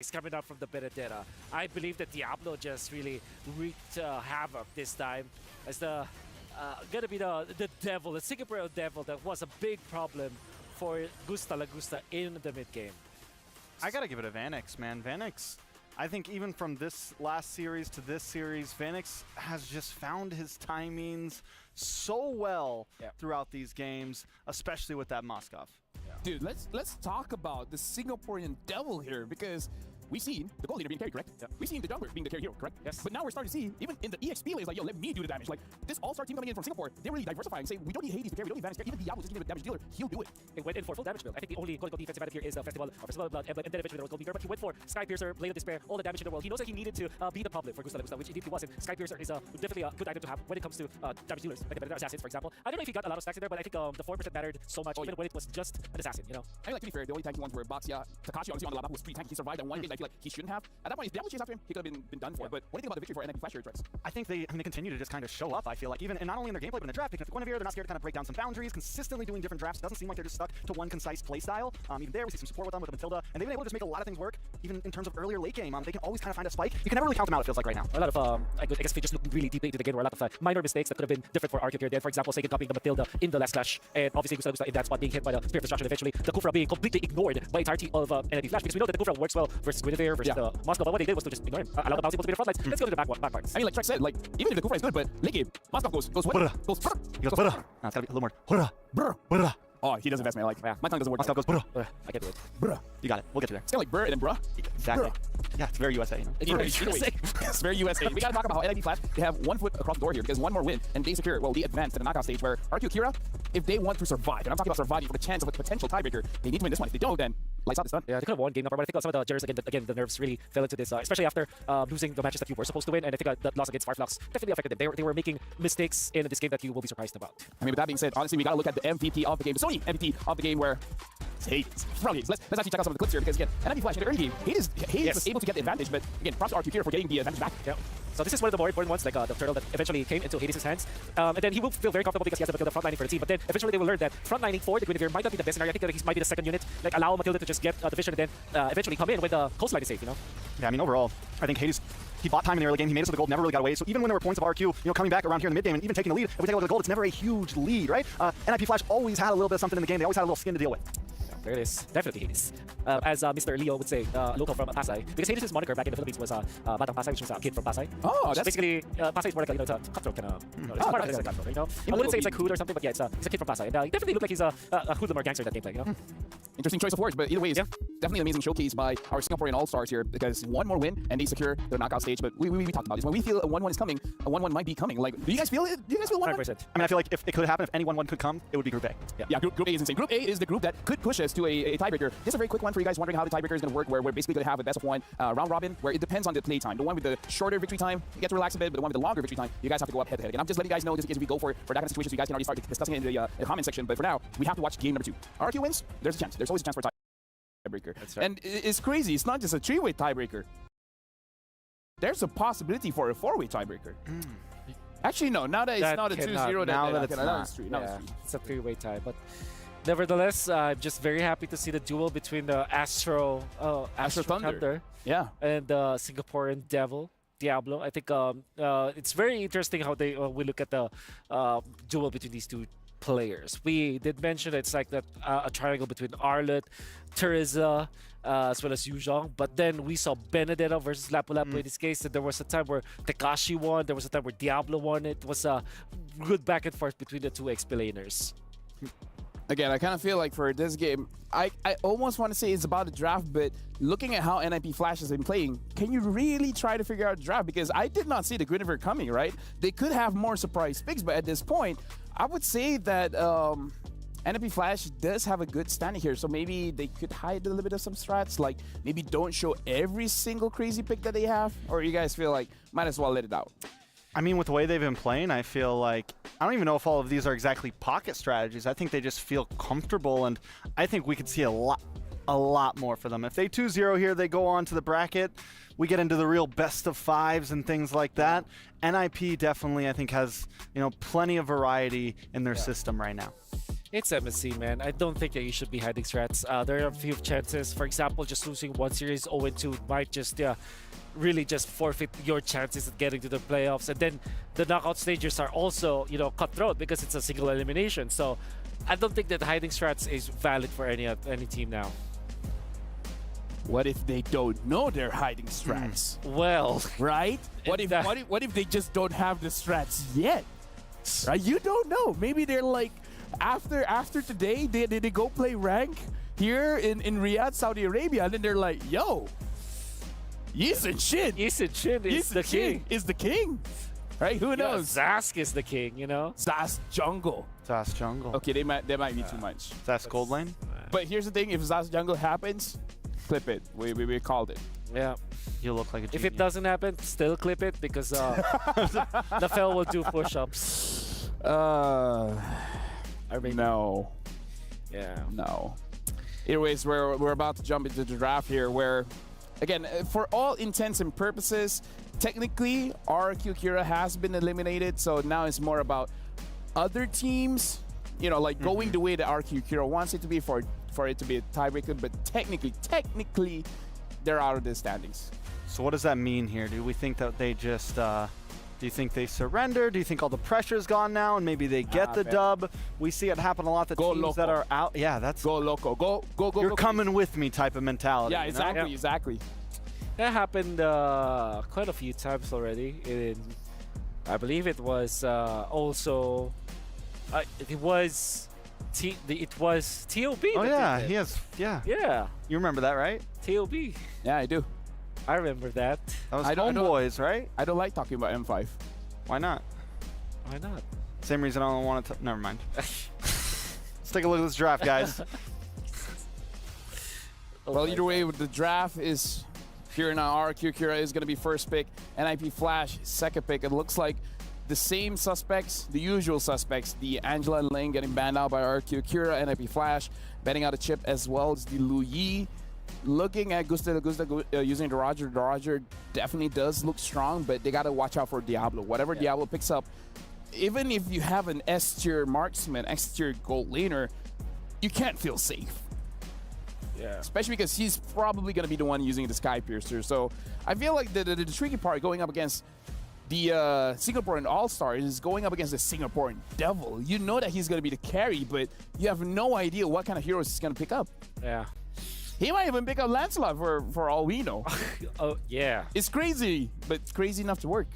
It's coming out from the Benedetta. I believe that Diablo just really wreaked havoc this time as the gonna be the devil, the Singaporean devil that was a big problem for Gusta Lagusta in the mid game. I gotta give it to Vanix, man. Vanix, I think even from this last series to this series, Vanix has just found his timings so well throughout these games, especially with that Moskov. Dude, let's talk about the Singaporean devil here, because we've seen the gold leader being carried, correct? Yep. We've seen the jungler being the carry hero, correct? Yes. But now we're starting to see, even in the EXP lanes, like, yo, let me do the damage. Like, this all-star team coming in from Singapore, they're really diversifying, saying, we don't need Hades to carry, we don't need Vanix to carry. Even Diablo just give a damage dealer, he'll do it. It went in for full damage build. I think the only gold defensive item here is the Festival of Blood, and then eventually the Gold Beaker, but he went for Sky Piercer, Blade of Despair, all the damage in the world. He knows that he needed to be the public for Gusta Lagusta, which indeed he wasn't. Sky Piercer is definitely a good item to have when it comes to damage dealers, like the Benedetta Assassins, for example. I don't know if he got a lot of stacks in there, but I think the 4% mattered so much, even when it was just an assassin, you know? I mean, like, to be fair, the only tanky ones were Baxia, Takashi, obviously on the lap was pretty tanky. He survived that one game. I feel like he shouldn't have. At that point, if Diablo chased after him, he could have been done for. But what do you think about the victory for NIP Flash here, Trex? I think they continue to just kind of show up, I feel like, even, and not only in their gameplay, but in the draft. They can Guinevere, they're not scared to kind of break down some boundaries, consistently doing different drafts. It doesn't seem like they're just stuck to one concise play style. Even there, we see some support with them, with Matilda, and they've been able to just make a lot of things work, even in terms of earlier late game. They can always kind of find a spike. You can never really count them out, it feels like right now. A lot of, I guess if you just look really deeply into the game, there were a lot of minor mistakes that could have been different for RQ here. Then, for example, Sagan copying the Matilda in the last clash, and obviously Gusta Lagusta in that spot being hit by the Spear of Destruction eventually. The Kufra being completely ignored by entirety of NIP Flash, because we know that the Kufra works well versus Guinevere, versus the Moscow, but what they did was to just ignore him. Allow the bouncy to be the front lines. Let's go to the back parts. I mean, like Trex said, like, even if the Kufra is good, but late game, Moskov goes what? Goes He goes, brr. It's gotta be a little more. Brr. Oh, he doesn't invest, man. Like, my tongue doesn't work. Moskov goes, brr. I can do it. Bruh. You got it. We'll get you there. It's kind of like brr and then bruh. Exactly. Bruh. Yeah, it's very USA, you know? It's very USA. We gotta talk about how NIP Flash, they have 1 foot across the door here, because one more win and they secure, well, the advance to the knockout stage, where RQ Kira, if they want to survive, and I'm talking about surviving for the chance of a potential tiebreaker, they need to win this one. If they don't, then lights out, it's done. Yeah, they could have won game number, but I think some of the jurors, again, the nerves really fell into this, especially after losing the matches that you were supposed to win, and I think that loss against Farflux definitely affected them. They were making mistakes in this game that you will be surprised about. I mean, with that being said, honestly, we gotta look at the MVP of the game, the Sony MVP of the game, where Hades. Let's actually check out some of the clips here, because again, NIP Flash in the early game, Hades was able to get the advantage, but again, props to RQ Kira for getting the advantage back. Yeah. So this is one of the more important ones, like the turtle that eventually came into Hades' hands. And then he will feel very comfortable because he has the Matilda frontlining for the team. But then eventually they will learn that frontlining for the Guinevere might not be the best scenario. I think that he might be the second unit. Like, allow Matilda to just get the vision and then eventually come in when the coastline is safe, you know? Yeah, I mean, overall, I think Hades, he bought time in the early game. He made us with the gold, never really got away. So even when there were points of RQ, you know, coming back around here in the mid game and even taking the lead, if we take a look at the gold, it's never a huge lead, right? NIP Flash always had a little bit of something in the game. They always had a little skin to deal with. There it is. Definitely Hades. As Mr. Leo would say, local from Pasay. Because Hades' moniker back in the Philippines was Batang Pasay, which was a kid from Pasay. Oh, that's basically, Pasay is more like it's a cutthroat kind of. It's part of it, cutthroat, you know? I wouldn't say it's like hood or something, but yeah, he's a kid from Pasay. And he definitely looked like he's a hoodlum or gangster in that gameplay, you know? Interesting choice of words, but either way, it's definitely an amazing showcase by our Singaporean All-Stars here, because one more win and they secure their knockout stage. But we talked about this. When we feel a 1-1 is coming, a 1-1 might be coming. Like, do you guys feel it? Do you guys feel 1-1? 100%. I mean, I feel like if it could happen, if any 1-1 could come, it would be Group A. Yeah, Group A is insane. Group A is the group that could push us to a tiebreaker. This is a very quick one for you guys wondering how the tiebreaker is going to work, where we're basically going to have a best of one round robin, where it depends on the play time. The one with the shorter victory time, you get to relax a bit, but the one with the longer victory time, you guys have to go up head to head. And I'm just letting you guys know, just in case we go for that kind of situation, so you guys can already start discussing it in the comment section. But for now, we have to watch game number 2. RQ wins, there's a chance. There's always a chance for a tiebreaker. That's right. And it's crazy. It's not just a 3-way tiebreaker. There's a possibility for a 4-way tiebreaker. Actually, no. Now that it's not a 2-0, now that it's not. not. It's a 3-way tie, but nevertheless, I'm just very happy to see the duel between the Astro Thunder and the Singaporean Devil, Diablo. I think it's very interesting how we look at the duel between these two players. We did mention it's like that a triangle between Arlet, Teresa, as well as Yuzhong, but then we saw Benedetta versus Lapu-Lapu in this case, and there was a time where Takashi won, there was a time where Diablo won. It was a good back and forth between the two XP laners. Again, I kind of feel like for this game, I almost want to say it's about the draft, but looking at how NIP Flash has been playing, can you really try to figure out the draft? Because I did not see the Guinevere coming, right? They could have more surprise picks, but at this point, I would say that NIP Flash does have a good standing here, so maybe they could hide a little bit of some strats, like maybe don't show every single crazy pick that they have, or you guys feel like might as well let it out? I mean, with the way they've been playing, I feel like, I don't even know if all of these are exactly pocket strategies. I think they just feel comfortable, and I think we could see a lot more for them. If they 2-0 here, they go on to the bracket, we get into the real best of 5s and things like that. NIP definitely, I think, has, you know, plenty of variety in their system right now. It's MSC, man. I don't think that you should be hiding strats. There are a few chances. For example, just losing one series 0-2 might just really just forfeit your chances at getting to the playoffs. And then the knockout stages are also, you know, cutthroat because it's a single elimination. So I don't think that hiding strats is valid for any team now. What if they don't know they're hiding strats? Well, right? What if they just don't have the strats yet? Right? You don't know. Maybe they're like, after today, they go play rank here in Riyadh, Saudi Arabia, and then they're like, yo, Yisun Shin. Yisun Shin is the king. Is the king. Right? Who knows? Zask is the king, you know? Zask jungle. Zask jungle. Okay, they might be too much. Zask gold lane? But here's the thing, if Zask jungle happens, clip it. We called it. Yeah. You look like a genius. If it doesn't happen, still clip it because the fell will do push-ups. I mean, no. Yeah. No. Anyways, we're about to jump into the draft here where, again, for all intents and purposes, technically, RQ Kira has been eliminated, so now it's more about other teams, you know, like going the way that RQ Kira wants it to be for it to be a tiebreaker, but technically, they're out of the standings. So what does that mean here? Do we think that they just, do you think they surrender? Do you think all the pressure's gone now and maybe they get the dub? We see it happen a lot, the teams that are out. Yeah, that's... Go loco. Go. You're coming with me type of mentality. Yeah, exactly, you know? exactly. That happened quite a few times already. I believe it was also... it was TOB. Oh, yeah, he has... Yeah. Yeah. You remember that, right? TOB. Yeah, I do. I remember that. That was Homeboys, right? I don't like talking about M5. Why not? Why not? Same reason I don't want to... Never mind. Let's take a look at this draft, guys. Well, either way, the draft is here now. RQ Kira is going to be first pick. NIP Flash, second pick. It looks like the same suspects, the usual suspects. The Angela and Lane getting banned out by RQ Kira. NIP Flash banning out a chip as well as the Lu Yi. Looking at Gusta using the Roger definitely does look strong, but they got to watch out for Diablo. Whatever Diablo picks up, even if you have an S-tier marksman, S-tier gold laner, you can't feel safe. Yeah. Especially because he's probably going to be the one using the Sky Piercer. So I feel like the tricky part going up against the Singaporean All-Star is going up against the Singaporean Devil. You know that he's going to be the carry, but you have no idea what kind of heroes he's going to pick up. Yeah. He might even pick up Lancelot for all we know. Oh, yeah. It's crazy, but it's crazy enough to work.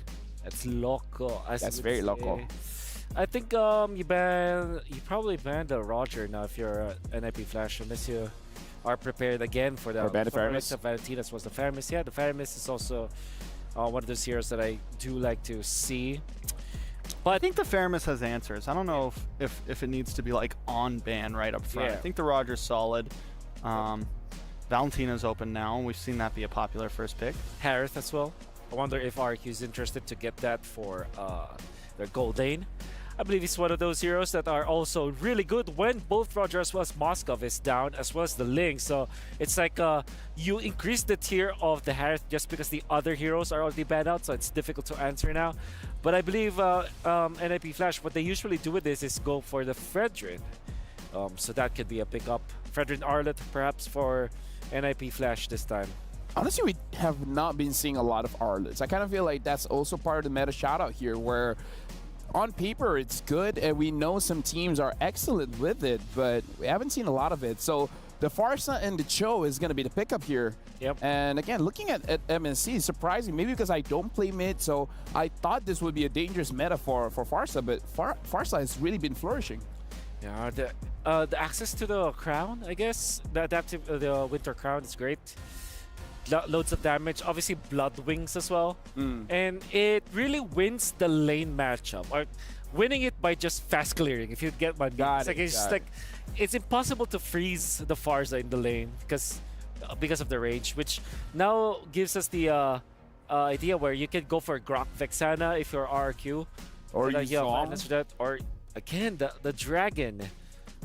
That's loco. That's very loco. I think you probably ban the Roger now if you're NIP Flash, unless you are prepared again for the Valentinas was the Faramis. Yeah, the Faramis is also one of those heroes that I do like to see. But I think the Faramis has answers. I don't know if it needs to be like on ban right up front. Yeah. I think the Roger's solid. Valentina's open now. We've seen that be a popular first pick. Harith as well. I wonder if RQ is interested to get that for their gold lane. I believe he's one of those heroes that are also really good when both Roger as well as Moskov is down, as well as the Ling. So it's like you increase the tier of the Harith just because the other heroes are already banned out, so it's difficult to answer now. But I believe NIP Flash, what they usually do with this is go for the Fredrin. So that could be a pickup. Fredrin Arlet perhaps for NIP Flash this time. Honestly, we have not been seeing a lot of Arlets. I kind of feel like that's also part of the meta shoutout here, where on paper it's good and we know some teams are excellent with it, but we haven't seen a lot of it. So the Farsa and the Cho is going to be the pickup here. Yep. And again, looking at MSC is surprising, maybe because I don't play mid, so I thought this would be a dangerous meta for Farsa, but Farsa has really been flourishing. Yeah, the access to the crown, I guess, the adaptive, the winter crown is great. Loads of damage, obviously blood wings as well, and it really wins the lane matchup, or winning it by just fast clearing. If you get my it's impossible to freeze the Farsa in the lane because of the range, which now gives us the idea where you can go for Grok Vexana if you're RQ, or that, or again the dragon.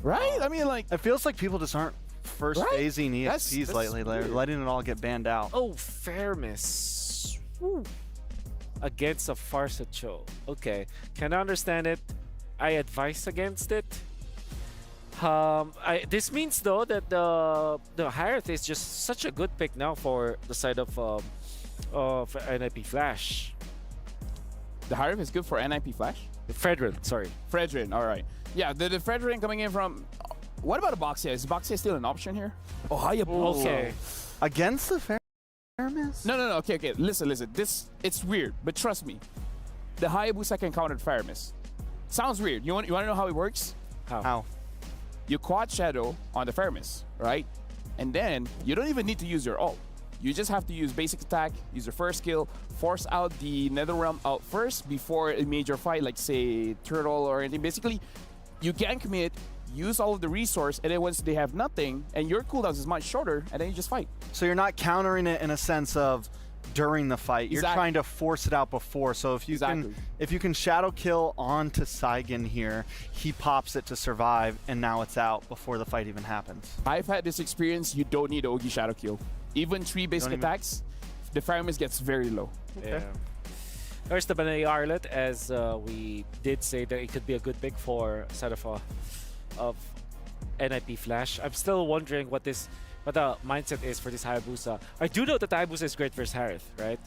Right? I mean, like, it feels like people just aren't first phasing EXPs lately. They're letting it all get banned out. Oh, Fairness. Against a Farsa Cho. Okay. Can I understand it? I advise against it. This means though that the Harith is just such a good pick now for the side of NIP Flash. The Harith is good for NIP Flash? Fredrin, sorry. Fredrin, all right. Yeah, the Fredrin coming in from... What about a Boxia? Is Boxia still an option here? Oh, Hayabusa. Okay. Against the Fairness? No. Okay. Listen. It's weird, but trust me. The Hayabusa can counter Fire Mist. Sounds weird. You want to know how it works? How? You quad Shadow on the Fire Mist, right? And then you don't even need to use your ult. You just have to use basic attack, use your first skill, force out the Netherrealm out first before a major fight, like say Turtle or anything. Basically, you can commit, use all of the resource, and then once they have nothing, and your cooldowns is much shorter, and then you just fight. So you're not countering it in a sense of during the fight. You're Exactly. trying to force it out before. So if you can shadow kill onto Saigon here, he pops it to survive, and now it's out before the fight even happens. I've had this experience. You don't need Ogi Shadow Kill. Even 3 basic attacks, the Fire Mist gets very low. Okay. Yeah. There's the Banai Arlet, as we did say that it could be a good pick for side of NIP Flash. I'm still wondering what the mindset is for this Hayabusa. I do know that the Hayabusa is great versus Harith, right?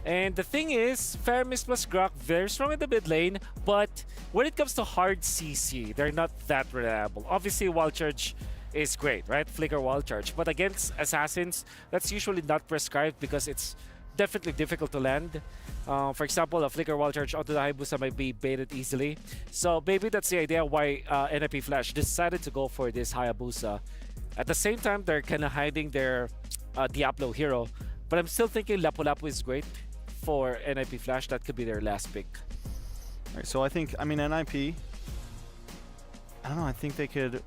And the thing is, Fire Mist plus Grok, very strong in the mid lane, but when it comes to hard CC, they're not that reliable. Obviously, Wild Charge is great, right? Flicker Wild Charge. But against Assassins, that's usually not prescribed because it's definitely difficult to land. For example, a Flicker Wild Charge onto the Hayabusa might be baited easily. So maybe that's the idea why NIP Flash decided to go for this Hayabusa. At the same time, they're kind of hiding their Diablo hero. But I'm still thinking Lapu-Lapu is great for NIP Flash. That could be their last pick. All right, so I mean, NIP, I don't know, I think they could,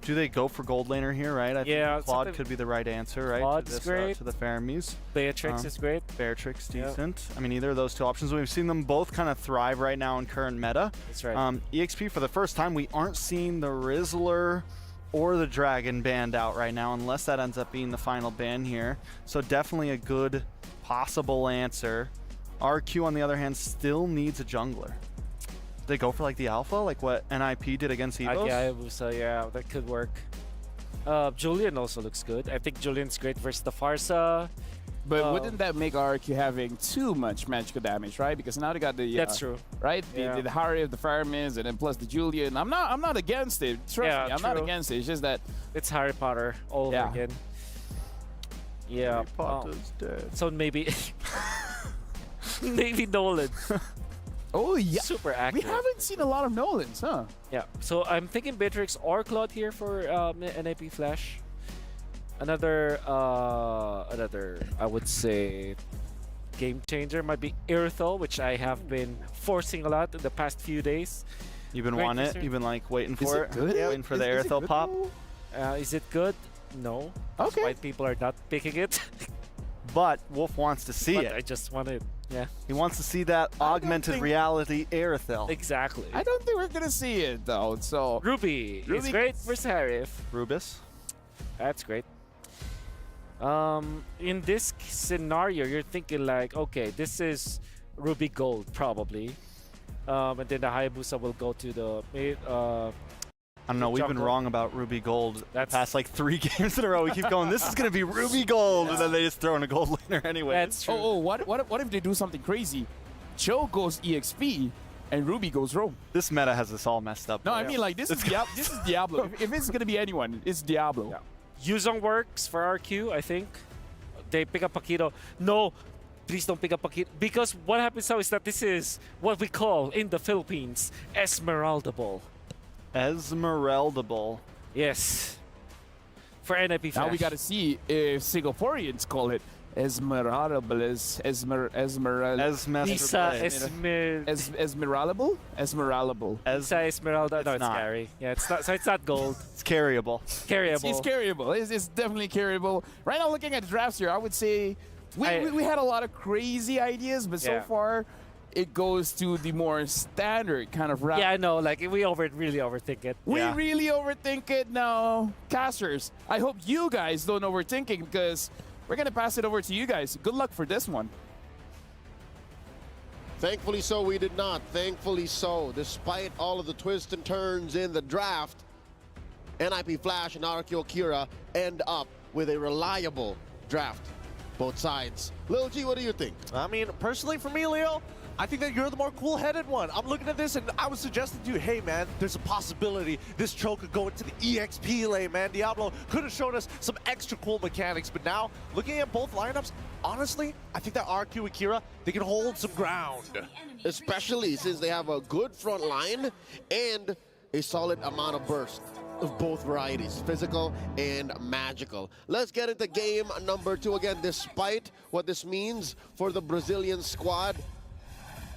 do they go for gold laner here, right? I think Claude could be the right answer, right? Claude's great. To the Faramuse. Beatrix is great. Beatrix, decent. I mean, either of those two options. We've seen them both kind of thrive right now in current meta. That's right. EXP, for the first time, we aren't seeing the Rizzler or the Dragon banned out right now, unless that ends up being the final ban here. So definitely a good possible answer. RQ, on the other hand, still needs a jungler. They go for like the alpha, like what NIP did against Evos? Hayabusa, yeah, that could work. Julian also looks good. I think Julian's great versus the Farsa. But wouldn't that make RQ having too much magical damage, right? Because now they got the that's true, right? The Harry of the Fire Mist, and then plus the Julian. I'm not against it. Trust me, I'm not against it. It's just that it's Harry Potter all over again. Yeah. Harry Potter's dead. So maybe maybe Nolan. Oh yeah, super accurate. We haven't seen a lot of Nolans, huh? Yeah. So I'm thinking Beatrix or Claude here for NIP Flash. Another I would say game changer might be Irithel, which I have been forcing a lot in the past few days. You've been wanting it. You've been like waiting for it. Good? Yeah, waiting for the Irithel pop. Is it good? No. Okay. White people are not picking it. But Wolf wants to see it. I just want it. Yeah. He wants to see that augmented reality Irithel. Exactly. I don't think we're gonna see it though. So Ruby is great for Sarif. Rubis. That's great. In this scenario, you're thinking like, okay, this is Ruby Gold probably, and then the Hayabusa will go to the I don't know, we've been wrong about Ruby Gold past like 3 games in a row. We keep going, this is going to be Ruby Gold, and then they just throw in a gold laner anyway. That's true. What if they do something crazy? Joe goes EXP, and Ruby goes Roam. This meta has us all messed up. No, I mean like this is Diablo. If it's going to be anyone, it's Diablo. Yeah. Yuzong works for RQ, I think. They pick up Paquito. No, please don't pick up Paquito. Because what happens now is that this is what we call in the Philippines Esmeralda Ball. Esmeralda Ball. Yes. For NIP Flash. Now we got to see if Singaporeans call it Esmeralable. Esmeralable? Esmeralable. Isa Esmeralda. No, it's scary. Yeah, it's not. So it's not gold. It's carryable. Carryable. It's carryable. It's definitely carryable. Right now, looking at the drafts here, I would say we had a lot of crazy ideas, but so far it goes to the more standard kind of route. Yeah, I know. Like we really overthink it. We really overthink it now. Casters, I hope you guys don't overthink it because we're going to pass it over to you guys. Good luck for this one. Thankfully so, we did not. Thankfully so. Despite all of the twists and turns in the draft, NIP Flash and RQ Akira end up with a reliable draft. Both sides. Lil G, what do you think? I mean, personally for me, Leo, I think that you're the more cool-headed one. I'm looking at this and I was suggesting to you, hey man, there's a possibility this choke could go into the EXP lane, man. Diablo could have shown us some extra cool mechanics, but now, looking at both lineups, honestly, I think that RQ Akira, they can hold some ground. Especially since they have a good front line and a solid amount of burst of both varieties, physical and magical. Let's get into game number 2 again. Despite what this means for the Brazilian squad,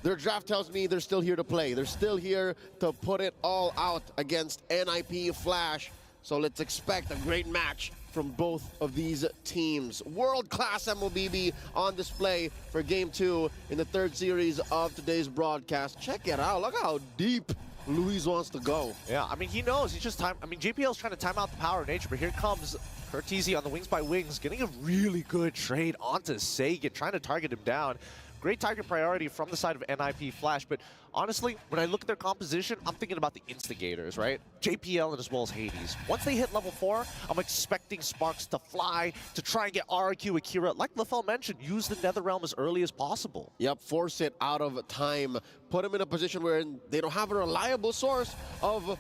their draft tells me they're still here to play. They're still here to put it all out against NIP Flash. So let's expect a great match from both of these teams. World-class MLBB on display for game 2 in the 3rd series of today's broadcast. Check it out. Look how deep Luis wants to go. Yeah, I mean, he knows. He's just time. I mean, JPL's trying to time out the power of nature, but here comes Curtizi on the Wings by Wings, getting a really good trade onto Sagan, trying to target him down. Great target priority from the side of NIP Flash, but honestly, when I look at their composition, I'm thinking about the instigators, right? JPL and as well as Hades. Once they hit level 4, I'm expecting Sparks to fly, to try and get RQ Akira. Like Lefel mentioned, use the Nether Realm as early as possible. Yep, force it out of time. Put them in a position where they don't have a reliable source of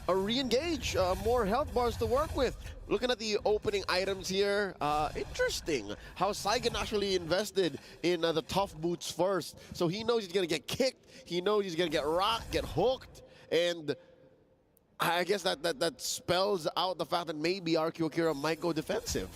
a re-engage, more health bars to work with. Looking at the opening items here, interesting how Saigon actually invested in the tough boots first. So he knows he's gonna get kicked, he knows he's gonna get rocked, get hooked, and I guess that spells out the fact that maybe RQ Akira might go defensive.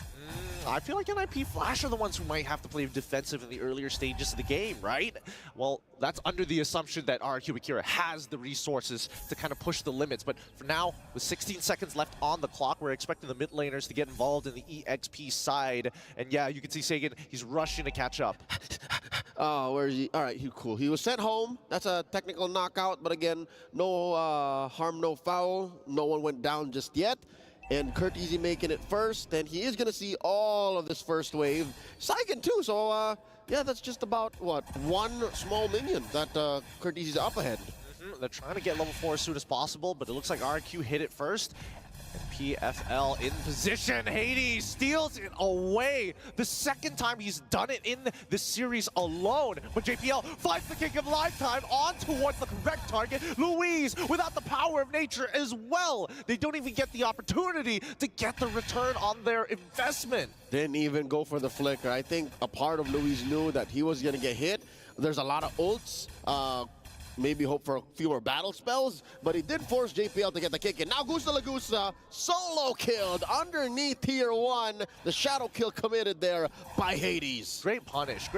I feel like NIP Flash are the ones who might have to play defensive in the earlier stages of the game, right? Well, that's under the assumption that RQ Akira has the resources to kind of push the limits. But for now, with 16 seconds left on the clock, we're expecting the mid laners to get involved in the EXP side. And yeah, you can see Sagan, he's rushing to catch up. Oh, where is he? All right, cool. He was sent home. That's a technical knockout, but again, no harm, no foul. No one went down just yet. And Curtizi making it first, and he is going to see all of this first wave. Saigon too, so yeah, that's just about, what, one small minion that Curtizi's up ahead. They're trying to get level 4 as soon as possible, but it looks like RQ hit it first. And PFL in position. Hades steals it away. The second time he's done it in this series alone. But JPL finds the kick of lifetime on towards the correct target. Luis without the power of nature as well. They don't even get the opportunity to get the return on their investment. Didn't even go for the flicker. I think a part of Luis knew that he was going to get hit. There's a lot of ults. Maybe hope for a few more battle spells, but he did force JPL to get the kick in. Now Gusta Lagusa solo killed underneath tier 1. The shadow kill committed there by Hades. Great punish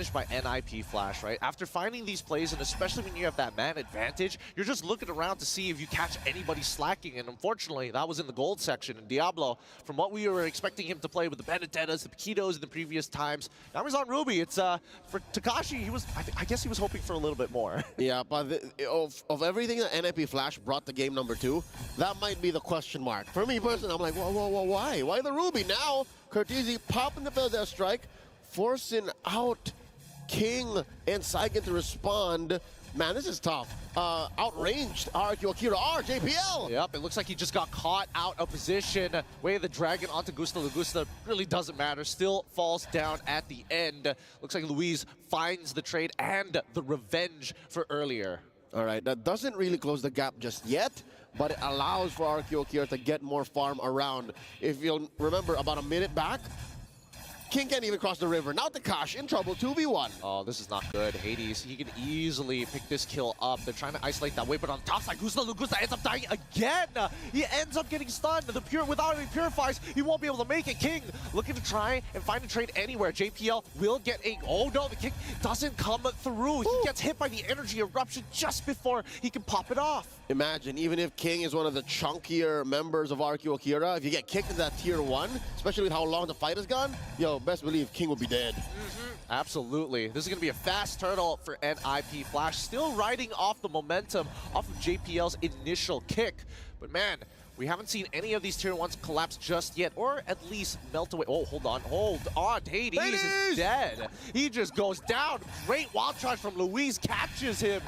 by NIP Flash, right? After finding these plays, and especially when you have that man advantage, you're just looking around to see if you catch anybody slacking, and unfortunately, that was in the gold section. And Diablo, from what we were expecting him to play with the Benedettas, the Paquitos in the previous times, now he's on Ruby. It's for Takashi, I guess he was hoping for a little bit more. Yeah. But of everything that NIP Flash brought to game number 2, that might be the question mark. For me personally, I'm like, whoa, why? Why the Ruby? Now, Curtizi popping the Build Death Strike, forcing out King and Saigon to respond. Man, this is tough. Outranged RQ Akira, JPL. Yep, it looks like he just got caught out of position. Way of the dragon onto Gusta. Lagusta really doesn't matter. Still falls down at the end. Looks like Luis finds the trade and the revenge for earlier. All right, that doesn't really close the gap just yet, but it allows for RQ Akira to get more farm around. If you'll remember, about a minute back, King can't even cross the river. Now Takashi in trouble, 2v1. Oh, this is not good. Hades, he can easily pick this kill up. They're trying to isolate that way, but on top side, Lagusta ends up dying again. He ends up getting stunned. Without any purifies, he won't be able to make it. King looking to try and find a trade anywhere. JPL will get a, oh no, the kick doesn't come through. He gets hit by the energy eruption just before he can pop it off. Imagine, even if King is one of the chunkier members of RQ Akira, if you get kicked in that tier 1, especially with how long the fight has gone, yo, best believe King will be dead. Absolutely. This is going to be a fast turtle for NIP Flash, still riding off the momentum off of JPL's initial kick. But man, We haven't seen any of these tier 1s collapse just yet, or at least melt away. Oh, hold on. Hades is dead. He just goes down. Great wild charge from Luis, catches him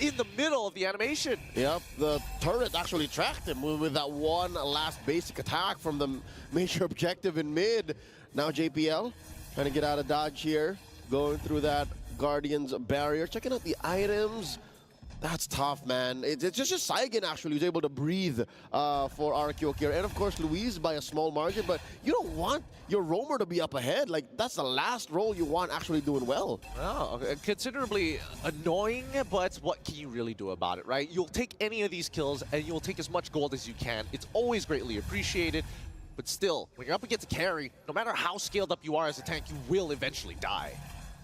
in the middle of the animation. Yep, the turret actually tracked him with that one last basic attack from the major objective in mid. Now JPL trying to get out of dodge here, going through that Guardian's barrier, checking out the items. That's tough, man. It's just Saigen actually who's able to breathe for RQ here. And of course, Luis by a small margin, but you don't want your roamer to be up ahead. Like, that's the last role you want actually doing well. Oh, considerably annoying, but what can you really do about it, right? You'll take any of these kills and you'll take as much gold as you can. It's always greatly appreciated, but still, when you're up against a carry, no matter how scaled up you are as a tank, you will eventually die.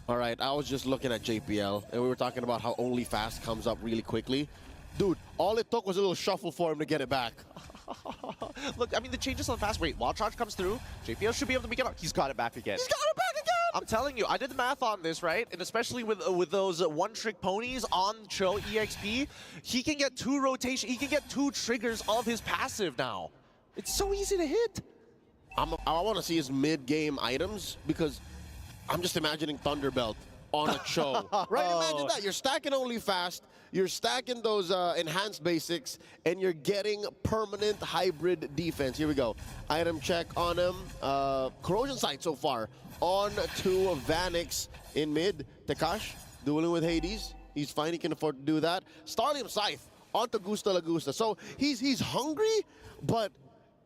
All right, I was just looking at JPL, and we were talking about how only fast comes up really quickly. Dude, all it took was a little shuffle for him to get it back. Look, I mean, the changes on fast rate. Wild charge comes through. JPL should be able to make it up. He's got it back again. He's got it back again! I'm telling you, I did the math on this, right? And especially with those one-trick ponies on Cho EXP, he can get 2 rotation. He can get 2 triggers of his passive now. It's so easy to hit. I want to see his mid-game items, because I'm just imagining Thunderbelt on a Cho. Right, imagine that. You're stacking only fast, you're stacking those enhanced basics, and you're getting permanent hybrid defense. Here we go. Item check on him. Corrosion sight so far. On to Vanix in mid. Tekash dueling with Hades. He's fine, he can afford to do that. Starlium Scythe onto Gusta Lagusta. So he's hungry, but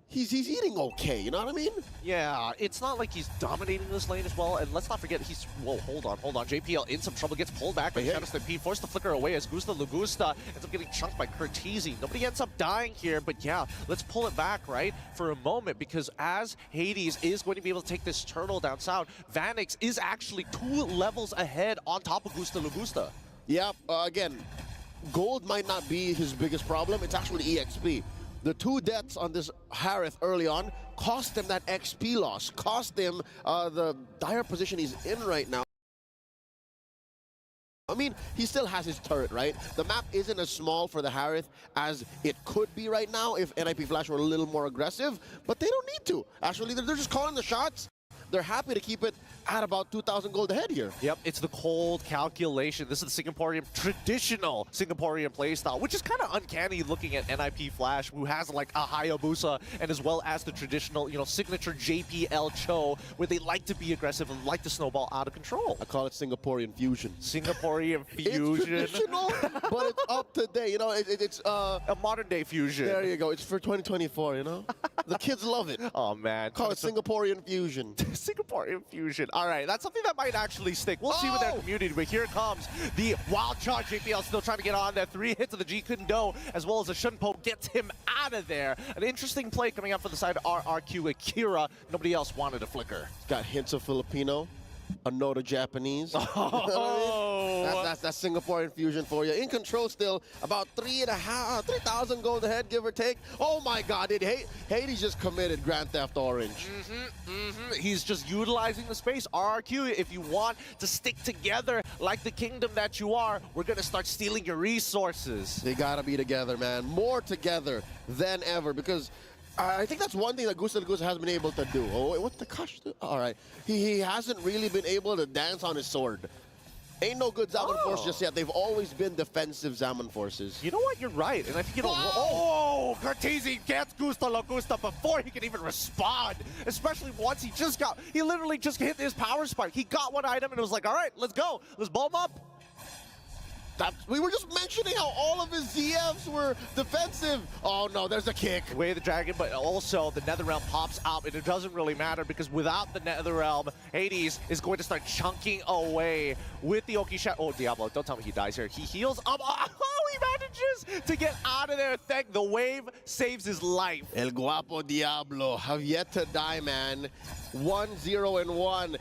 he's eating okay, you know what I mean? Yeah, it's not like he's dominating this lane as well, and let's not forget he's... Whoa, hold on. JPL in some trouble, gets pulled back by Shadow Stampede, forced to flicker away as Gusta Lagusta ends up getting chunked by Curtizi. Nobody ends up dying here, but yeah, let's pull it back, right, for a moment, because as Hades is going to be able to take this turtle down south, Vanix is actually 2 levels ahead on top of Gusta Lagusta. Yeah, again, gold might not be his biggest problem, it's actually EXP. The 2 deaths on this Harith early on cost him that XP loss, cost him the dire position he's in right now. I mean, he still has his turret, right? The map isn't as small for the Harith as it could be right now if NIP Flash were a little more aggressive, but they don't need to. Actually, they're just calling the shots. They're happy to keep it at about 2,000 gold ahead here. Yep, it's the cold calculation. This is the Singaporean, traditional Singaporean playstyle, which is kind of uncanny looking at NIP Flash, who has like a Hayabusa, and as well as the traditional, you know, signature JPL Cho, where they like to be aggressive and like to snowball out of control. I call it Singaporean fusion. Singaporean fusion. It's traditional, but it's up to date. You know, it's a modern day fusion. There you go. It's for 2024, you know? The kids love it. Oh, man. Call it Singaporean fusion. Singaporean fusion. All right, that's something that might actually stick. We'll see with their community, but here comes the wild charge. JPL still trying to get on there. 3 hits of the G couldn't go, as well as a Shunpo gets him out of there. An interesting play coming up for the side of RRQ Akira. Nobody else wanted a flicker. Got hints of Filipino, a note of Japanese. That's Singaporean fusion for you. In control still, about 3,000 gold ahead, give or take. Oh my God, did Hades just committed Grand Theft Orange? He's just utilizing the space. RRQ, if you want to stick together like the kingdom that you are, we're gonna start stealing your resources. They gotta be together, man. More together than ever, because I think that's one thing that Gusta has been able to do. Oh, wait, what's the Kush do? All right. He hasn't really been able to dance on his sword. Ain't no good Zaman Force just yet. They've always been defensive Zaman Forces. You know what? You're right. And I think oh, Curtizi gets Gusta Lagusta before he can even respond. Especially once he literally just hit his power spike. He got one item and it was like, all right, let's go. Let's blow him up. We were just mentioning how all of his ZFs were defensive. Oh no, there's a kick. Way of the Dragon, but also the Netherrealm pops out, and it doesn't really matter because without the Netherrealm, Hades is going to start chunking away with the Okisha. Oh, Diablo, don't tell me he dies here. He heals up. Oh, he manages to get out of there. Thank the wave saves his life. El Guapo Diablo have yet to die, man. 1-0-1.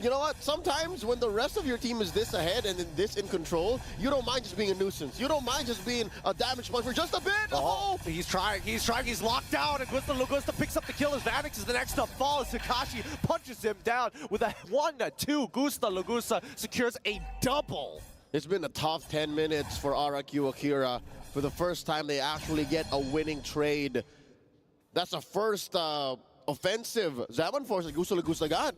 You know what? Sometimes when the rest of your team is this ahead and this in control, you don't mind just being a nuisance. You don't mind just being a damage punch for just a bit. Oh, he's trying, he's locked down, and Gusta Lagusta picks up the kill as Vanix is the next to fall as Takashi punches him down with a 1-2. Gusta Lagusta secures a double. It's been a tough 10 minutes for RRQ Akira. For the first time, they actually get a winning trade. that's a first offensive Zaman force that gusto na gusto agad,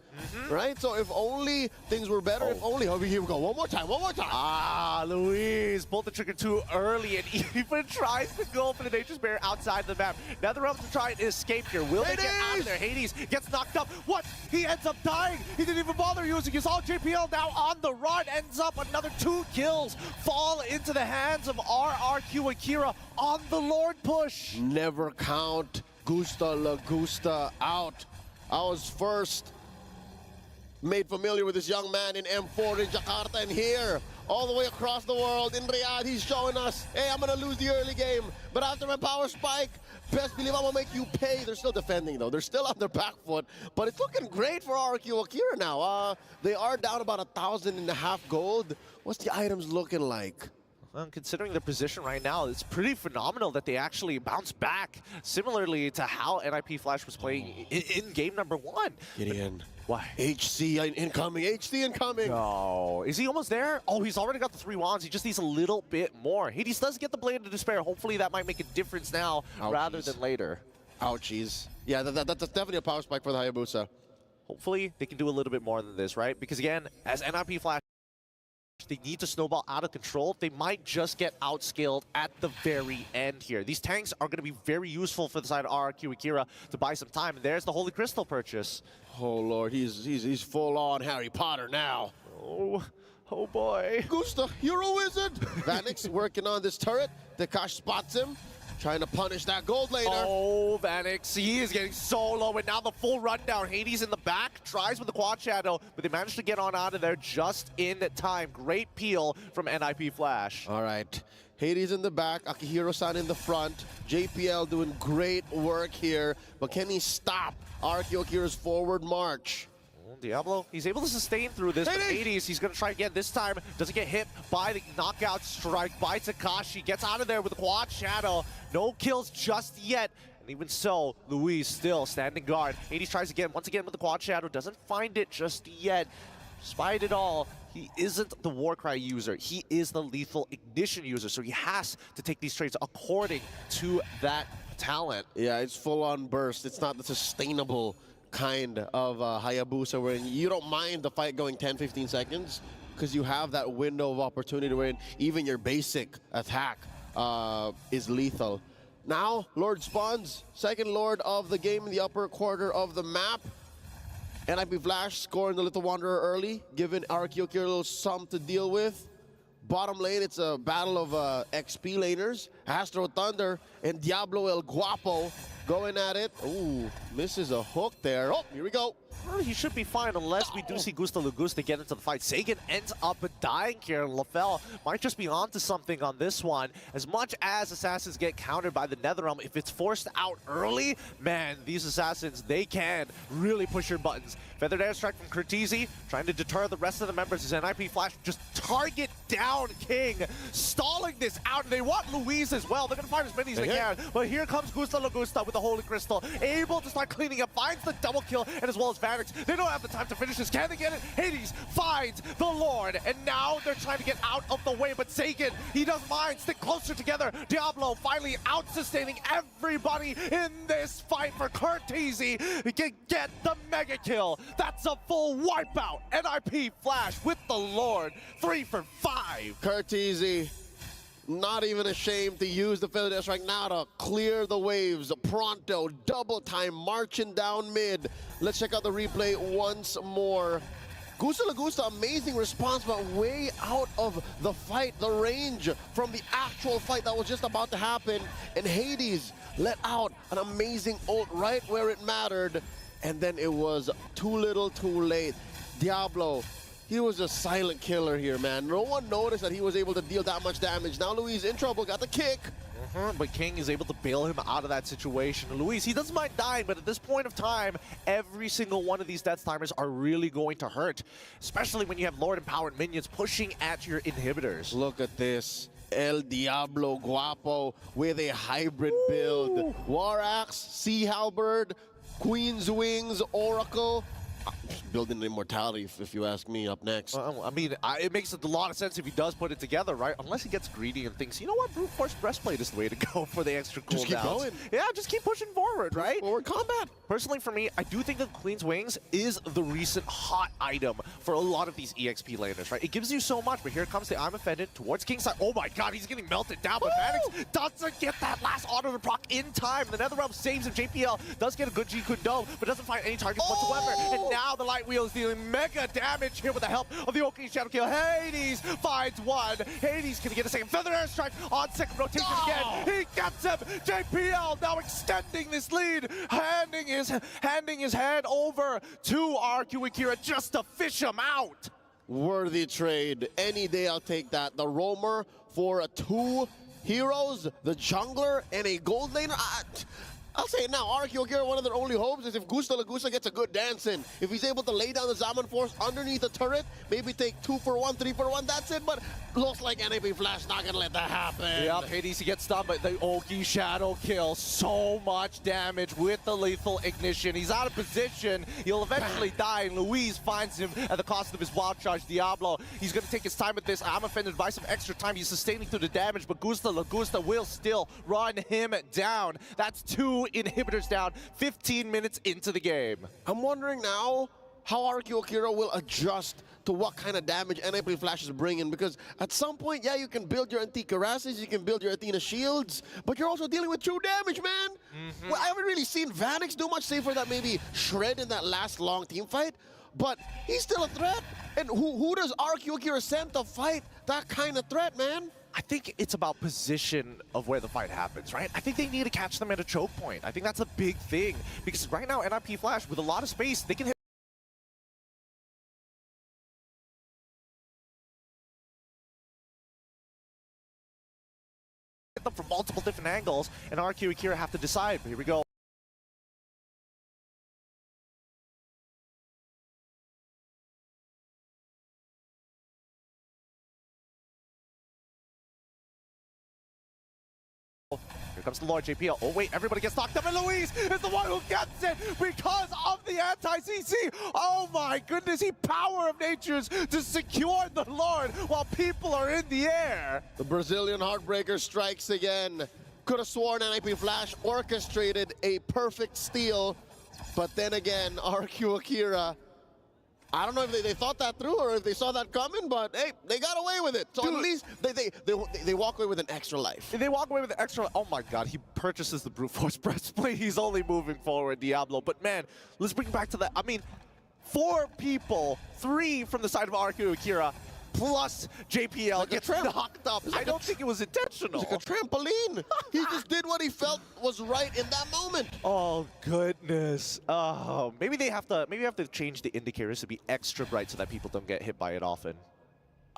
right? So if only things were better, if only, here we go, one more time. Ah, Luis pulled the trigger too early and even tries to go for the Nature's Barrier outside the map. NetherRealm to try and escape here. Will they get out of there? Hades gets knocked up. What? He ends up dying. He didn't even bother using his all. JPL now on the run, ends up another 2 kills. Fall into the hands of RRQ Akira on the Lord push. Never count Gusta La Gusta out. I was first made familiar with this young man in M4 in Jakarta, and here, all the way across the world, in Riyadh, he's showing us, hey, I'm gonna lose the early game, but after my power spike, best believe I'm gonna make you pay. They're still defending though. They're still on their back foot, but it's looking great for RQ Akira now. They are down about 1,500 gold. What's the items looking like? Well, considering their position right now, it's pretty phenomenal that they actually bounce back, similarly to how NIP Flash was playing in game number 1. Gideon. Why? HC incoming, HC incoming. No. Is he almost there? Oh, he's already got the 3 wands. He just needs a little bit more. Hades does get the Blade of Despair. Hopefully that might make a difference now rather than later. Ouchies. Yeah, that's definitely a power spike for the Hayabusa. Hopefully they can do a little bit more than this, right? Because again, as NIP Flash, they need to snowball out of control. They might just get outscaled at the very end here. These tanks are going to be very useful for the side of RRQ Akira to buy some time. And there's the Holy Crystal purchase. Oh Lord, he's full on Harry Potter now. Oh boy. Gusta, you're a wizard. Vanix working on this turret. Dekash spots him, trying to punish that gold laner. Oh, Vanix, he is getting so low, and now the full rundown. Hades in the back, tries with the quad shadow, but they managed to get on out of there just in time. Great peel from NIP Flash. All right, Hades in the back, Akihiro-san in the front. JPL doing great work here, but can he stop RQ Akira's forward march? Diablo, he's able to sustain through this, but Hades, he's going to try again this time. Doesn't get hit by the knockout strike by Takashi. Gets out of there with a quad shadow. No kills just yet. And even so, Luis still standing guard. Hades tries again, once again with the quad shadow. Doesn't find it just yet. Despite it all, he isn't the Warcry user. He is the Lethal Ignition user, so he has to take these trades according to that talent. Yeah, it's full-on burst. It's not the sustainable kind of Hayabusa where you don't mind the fight going 10-15 seconds because you have that window of opportunity where even your basic attack is lethal. Now, Lord spawns, second Lord of the game in the upper quarter of the map. NIP Flash scoring the Little Wanderer early, giving RQ Akira a little something to deal with. Bottom lane, it's a battle of XP laners. Astro Thunder and Diablo El Guapo going at it. Ooh, misses a hook there. Oh, here we go. Well, he should be fine unless we do see Gusta Lugusta get into the fight. Sagan ends up dying here, and LaFell might just be onto something on this one. As much as Assassins get countered by the NetherRealm, if it's forced out early, man, these Assassins, they can really push your buttons. Feathered Airstrike from Curtizi, trying to deter the rest of the members as NIP Flash just target down King, stalling this out, and they want Luis as well. They're going to find as many as they can, but here comes Gusta Lugusta with the Holy Crystal, able to start cleaning up, finds the double kill, and as well as Vanix. They don't have the time to finish this. Can they get it? Hades finds the Lord, and now they're trying to get out of the way, but Sagan, he doesn't mind. Stick closer together. Diablo finally out-sustaining everybody in this fight for Curtizi. He can get the mega kill. That's a full wipeout. NIP Flash with the Lord. 3 for 5. Curtizi, not even ashamed to use the Feather Dash right now to clear the waves. Pronto, double time, marching down mid. Let's check out the replay once more. Gusta Lagusta, amazing response, but way out of the fight, the range from the actual fight that was just about to happen. And Hades let out an amazing ult right where it mattered. And then it was too little, too late. Diablo, he was a silent killer here, man. No one noticed that he was able to deal that much damage. Now Luis in trouble, got the kick. But King is able to bail him out of that situation. Luis, he doesn't mind dying, but at this point of time, every single one of these Death Timers are really going to hurt, especially when you have Lord Empowered minions pushing at your inhibitors. Look at this. El Diablo Guapo with a hybrid build. War Axe, Sea Halberd, Queen's Wings, Oracle. building immortality, if you ask me, up next. Well, I mean, it makes a lot of sense if he does put it together, right? Unless he gets greedy and thinks, you know what, Brute Force Breastplate is the way to go for the extra cooldowns. Just keep going. Yeah, just keep pushing forward, right? Forward combat. Personally, for me, I do think that Queen's Wings is the recent hot item for a lot of these EXP laners, right? It gives you so much, but here comes the I'm Offended towards Kingside. Oh my god, he's getting melted down, but Vanix doesn't get that last auto to proc in time. The Netherrealm saves him. JPL does get a good G-Kun Dome, but doesn't find any targets whatsoever. And now the Light Wheel is dealing mega damage here with the help of the Oki Shadow Kill. Hades finds one. Hades can get a second Feather Airstrike on second rotation again. He gets him. JPL now extending this lead, handing his hand over to RQ Akira just to fish him out. Worthy trade. Any day I'll take that. The roamer for 2 heroes, the jungler, and a gold laner. I'll say it now, RQ Akira, one of their only hopes is if Gusta Lagusa gets a good dance in. If he's able to lay down the Zaman Force underneath the turret, maybe take 2 for 1, 3 for 1, that's it. But looks like NAP Flash not gonna let that happen. Yep, Hades gets stunned, but the Oki Shadow Kill. So much damage with the lethal ignition. He's out of position. He'll eventually die, and Luis finds him at the cost of his wild charge Diablo. He's gonna take his time with this. I'm offended by some extra time. He's sustaining through the damage, but Gusta Lagusa will still run him down. That's 2 inhibitors down, 15 minutes into the game. I'm wondering now how RQ Akira will adjust to what kind of damage NAP Flash is bringing, because at some point, yeah, you can build your Antique Karasses, you can build your Athena Shields, but you're also dealing with true damage, man. Well, I haven't really seen Vanix do much, save for that maybe Shred in that last long team fight, but he's still a threat. And who does RQ Akira send to fight that kind of threat, man? I think it's about position of where the fight happens, right? I think they need to catch them at a choke point. I think that's a big thing, because right now, NIP Flash, with a lot of space, they can hit them from multiple different angles, and RQ Akira have to decide. Here we go. Here comes the Lord JPL. Oh wait, everybody gets knocked up, and Luis is the one who gets it because of the anti-CC. Oh my goodness, he power of natures to secure the Lord while people are in the air. The Brazilian Heartbreaker strikes again. Could have sworn NIP Flash orchestrated a perfect steal, but then again, RQ Akira, I don't know if they thought that through or if they saw that coming, but hey, they got away with it. So Dude. at least they walk away with an extra life. They walk away with an extra. Oh my god, he purchases the Brute Force Breastplate. He's only moving forward, Diablo. But man, let's bring back to that. I mean, 4 people, 3 from the side of RQ Akira, plus JPL Like gets knocked up. I don't think it was intentional. It's like a trampoline. He just did what he felt was right in that moment. Oh goodness. Oh, maybe they have to change the indicators to be extra bright so that people don't get hit by it often.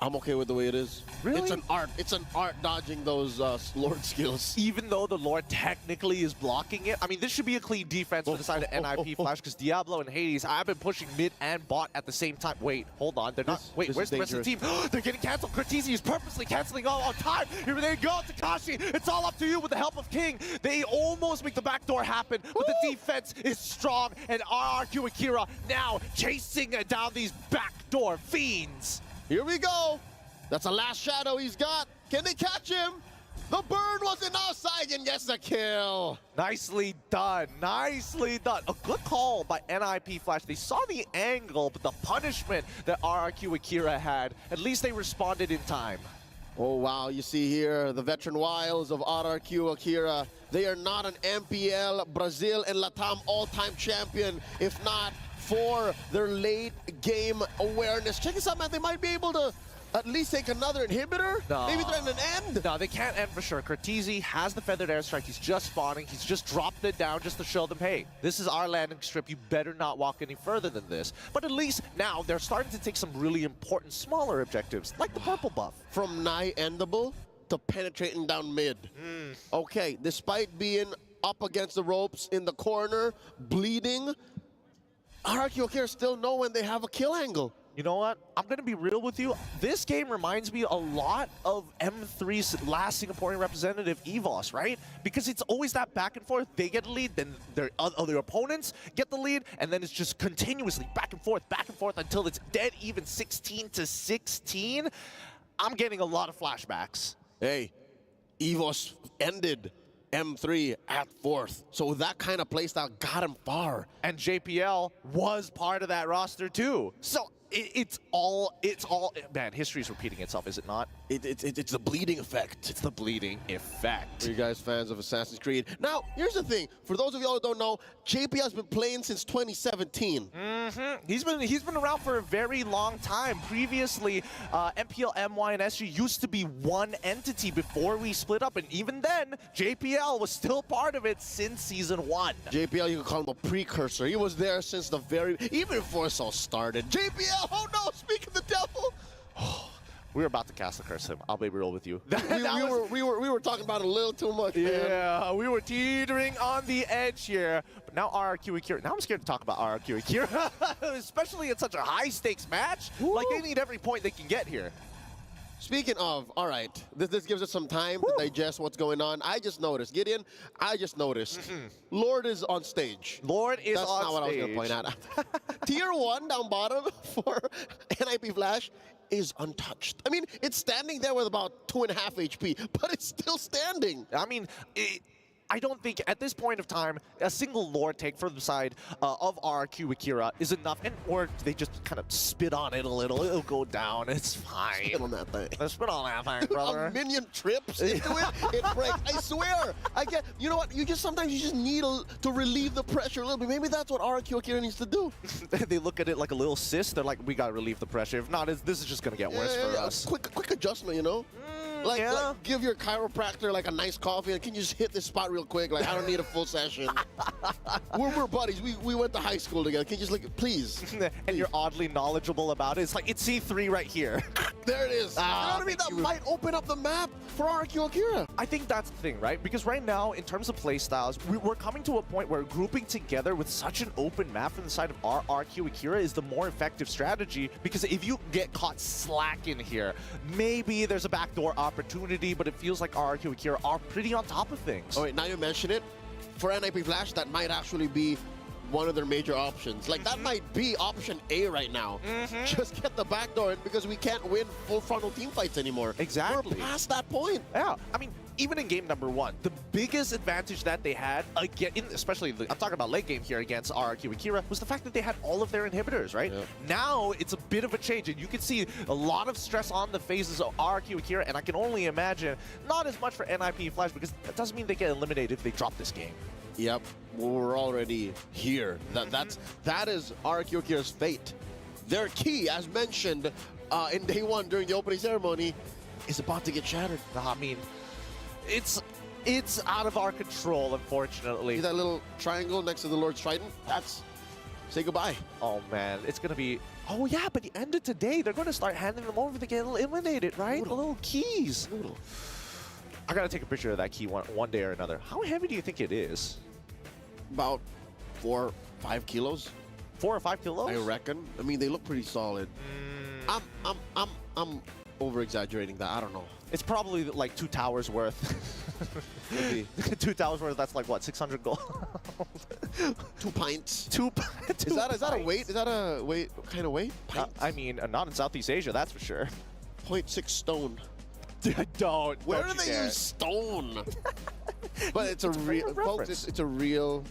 I'm okay with the way it is. Really? It's an art. It's an art dodging those Lord skills. Even though the Lord technically is blocking it, I mean, this should be a clean defense for the side of NIP Flash, because Diablo and Hades have been pushing mid and bot at the same time. Wait, hold on. They're not. Wait, this where's is the rest of the team? They're getting canceled. Cortese is purposely canceling all on time. Here they go, Takashi. It's all up to you with the help of King. They almost make the backdoor happen, but the defense is strong, and RQ Akira now chasing down these backdoor fiends. Here we go. That's the last shadow he's got. Can they catch him? The burn wasn't outside and gets the kill. Nicely done. Nicely done. A good call by NIP Flash. They saw the angle, but the punishment that RQ Akira had, at least they responded in time. Oh, wow. You see here the veteran wiles of RQ Akira. They are not an MPL, Brazil, and Latam all-time champion, if not for their late game awareness. Check this out, man. They might be able to at least take another inhibitor? No. Maybe threaten an end? No, they can't end for sure. Cortese has the Feathered Airstrike. He's just spawning. He's just dropped it down just to show them, hey, this is our landing strip. You better not walk any further than this. But at least now they're starting to take some really important smaller objectives, like the purple buff. From nigh endable to penetrating down mid. Okay, despite being up against the ropes in the corner, bleeding, RQ Akira still know when they have a kill angle. You know what? I'm going to be real with you. This game reminds me a lot of M3's last Singaporean representative, EVOS, right? Because it's always that back and forth. They get the lead, then their other opponents get the lead, and then it's just continuously back and forth until it's dead even 16-16. I'm getting a lot of flashbacks. Hey, EVOS ended M3 at 4th. So that kind of playstyle got him far. And JPL was part of that roster too. So it's all, man, history's repeating itself, is it not? It's the bleeding effect. It's the bleeding effect. Are you guys fans of Assassin's Creed? Now, here's the thing. For those of y'all who don't know, JPL's been playing since 2017. He's been around for a very long time. Previously, MPL, MY, and SG used to be one entity before we split up, and even then, JPL was still part of it since Season 1. JPL, you could call him a precursor. He was there since the even before it all started. JPL, oh no, speak of the devil. We were about to cast a curse him. I'll be real with you. we were talking about it a little too much, man. Yeah, we were teetering on the edge here. But now RRQ Akira. Now I'm scared to talk about RRQ Akira, especially in such a high-stakes match. Woo. Like, they need every point they can get here. Speaking of, all right, this gives us some time to digest what's going on. I just noticed, Gideon, Lord is on stage. Lord is on stage. That's not what I was going to point out. Tier 1 down bottom for NIP Flash is untouched. I mean, it's standing there with about 2.5 HP, but it's still standing. I mean, I don't think at this point of time a single Lord take from the side of RRQ Akira is enough, or they just kind of spit on it a little. It'll go down. It's fine. Spit on that thing. Spit on that thing, brother. A minion trips into it, it breaks. I swear. You know what? Sometimes you just need to relieve the pressure a little bit. Maybe that's what RRQ Akira needs to do. They look at it like a little cyst. They're like, we gotta relieve the pressure. If not, this is just gonna get worse for us. Quick adjustment, you know. Like, give your chiropractor like a nice coffee and can you just hit this spot real quick? Like, I don't need a full session. we're buddies. We went to high school together. Can you just look, please? And you're oddly knowledgeable about it. It's like, it's C3 right here. There it is. You know what I mean? That might open up the map for RRQ Akira. I think that's the thing, right? Because right now, in terms of play styles, we're coming to a point where grouping together with such an open map from the side of RRQ Akira is the more effective strategy. Because if you get caught slacking here, maybe there's a backdoor opportunity, but it feels like RRQ Akira are pretty on top of things. Oh wait, now you mention it, for NIP Flash, that might actually be one of their major options. Like, that might be option A right now. Just get the backdoor in because we can't win full frontal team fights anymore. Exactly. We're past that point. Yeah, I mean, even in game number 1, the biggest advantage that they had, especially, I'm talking about late game here against RRQ Akira, was the fact that they had all of their inhibitors, right? Yeah. Now, it's a bit of a change, and you can see a lot of stress on the faces of RRQ Akira, and I can only imagine not as much for NIP Flash, because that doesn't mean they get eliminated if they drop this game. Yep, we're already here. That is RRQ Akira's fate. Their key, as mentioned in day 1 during the opening ceremony, is about to get shattered. I mean, it's out of our control, unfortunately. See that little triangle next to the Lord's Trident? Say goodbye. Oh man, it's gonna be. Oh yeah, but the end of today, they're gonna start handing them over to get eliminated, right? The little keys. I gotta take a picture of that key one day or another. How heavy do you think it is? About 4 or 5 kilos. 4 or 5 kilos? I reckon. I mean, they look pretty solid. I'm over-exaggerating that. I don't know. It's probably like 2 towers worth. 2 towers worth. That's like what, 600 gold? 2 pints. 2 pints. Is that a weight? Is that a weight? What kind of weight? I mean, not in Southeast Asia, that's for sure. 0.6 stone. Don't. Where do they use stone? But it's a real, folks. It's a real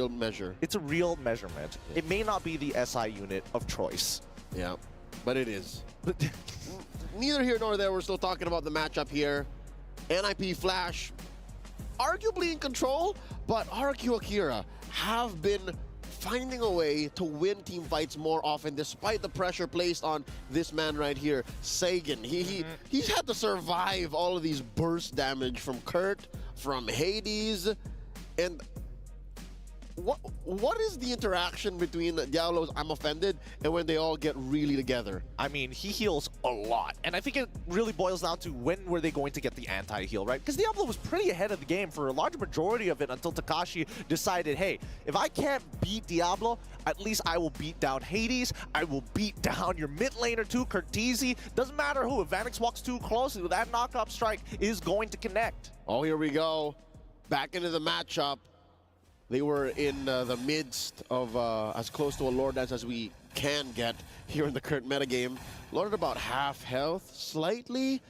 measure. It's a real measurement. It may not be the SI unit of choice. Yeah, but it is. Neither here nor there. We're still talking about the matchup here. NIP Flash, arguably in control, but RRQ Akira have been finding a way to win team fights more often, despite the pressure placed on this man right here, Sagan. He's had to survive all of these burst damage from Kurt, from Hades, and what is the interaction between Diablo's I'm Offended and when they all get really together? I mean, he heals a lot. And I think it really boils down to when were they going to get the anti-heal, right? Because Diablo was pretty ahead of the game for a large majority of it until Takashi decided, hey, if I can't beat Diablo, at least I will beat down Hades. I will beat down your mid laner too, Curtizi. Doesn't matter who. If Vanix walks too closely, that knockup strike is going to connect. Oh, here we go. Back into the matchup. They were in the midst of as close to a Lord Dance as we can get here in the current metagame. Lord at about half health, slightly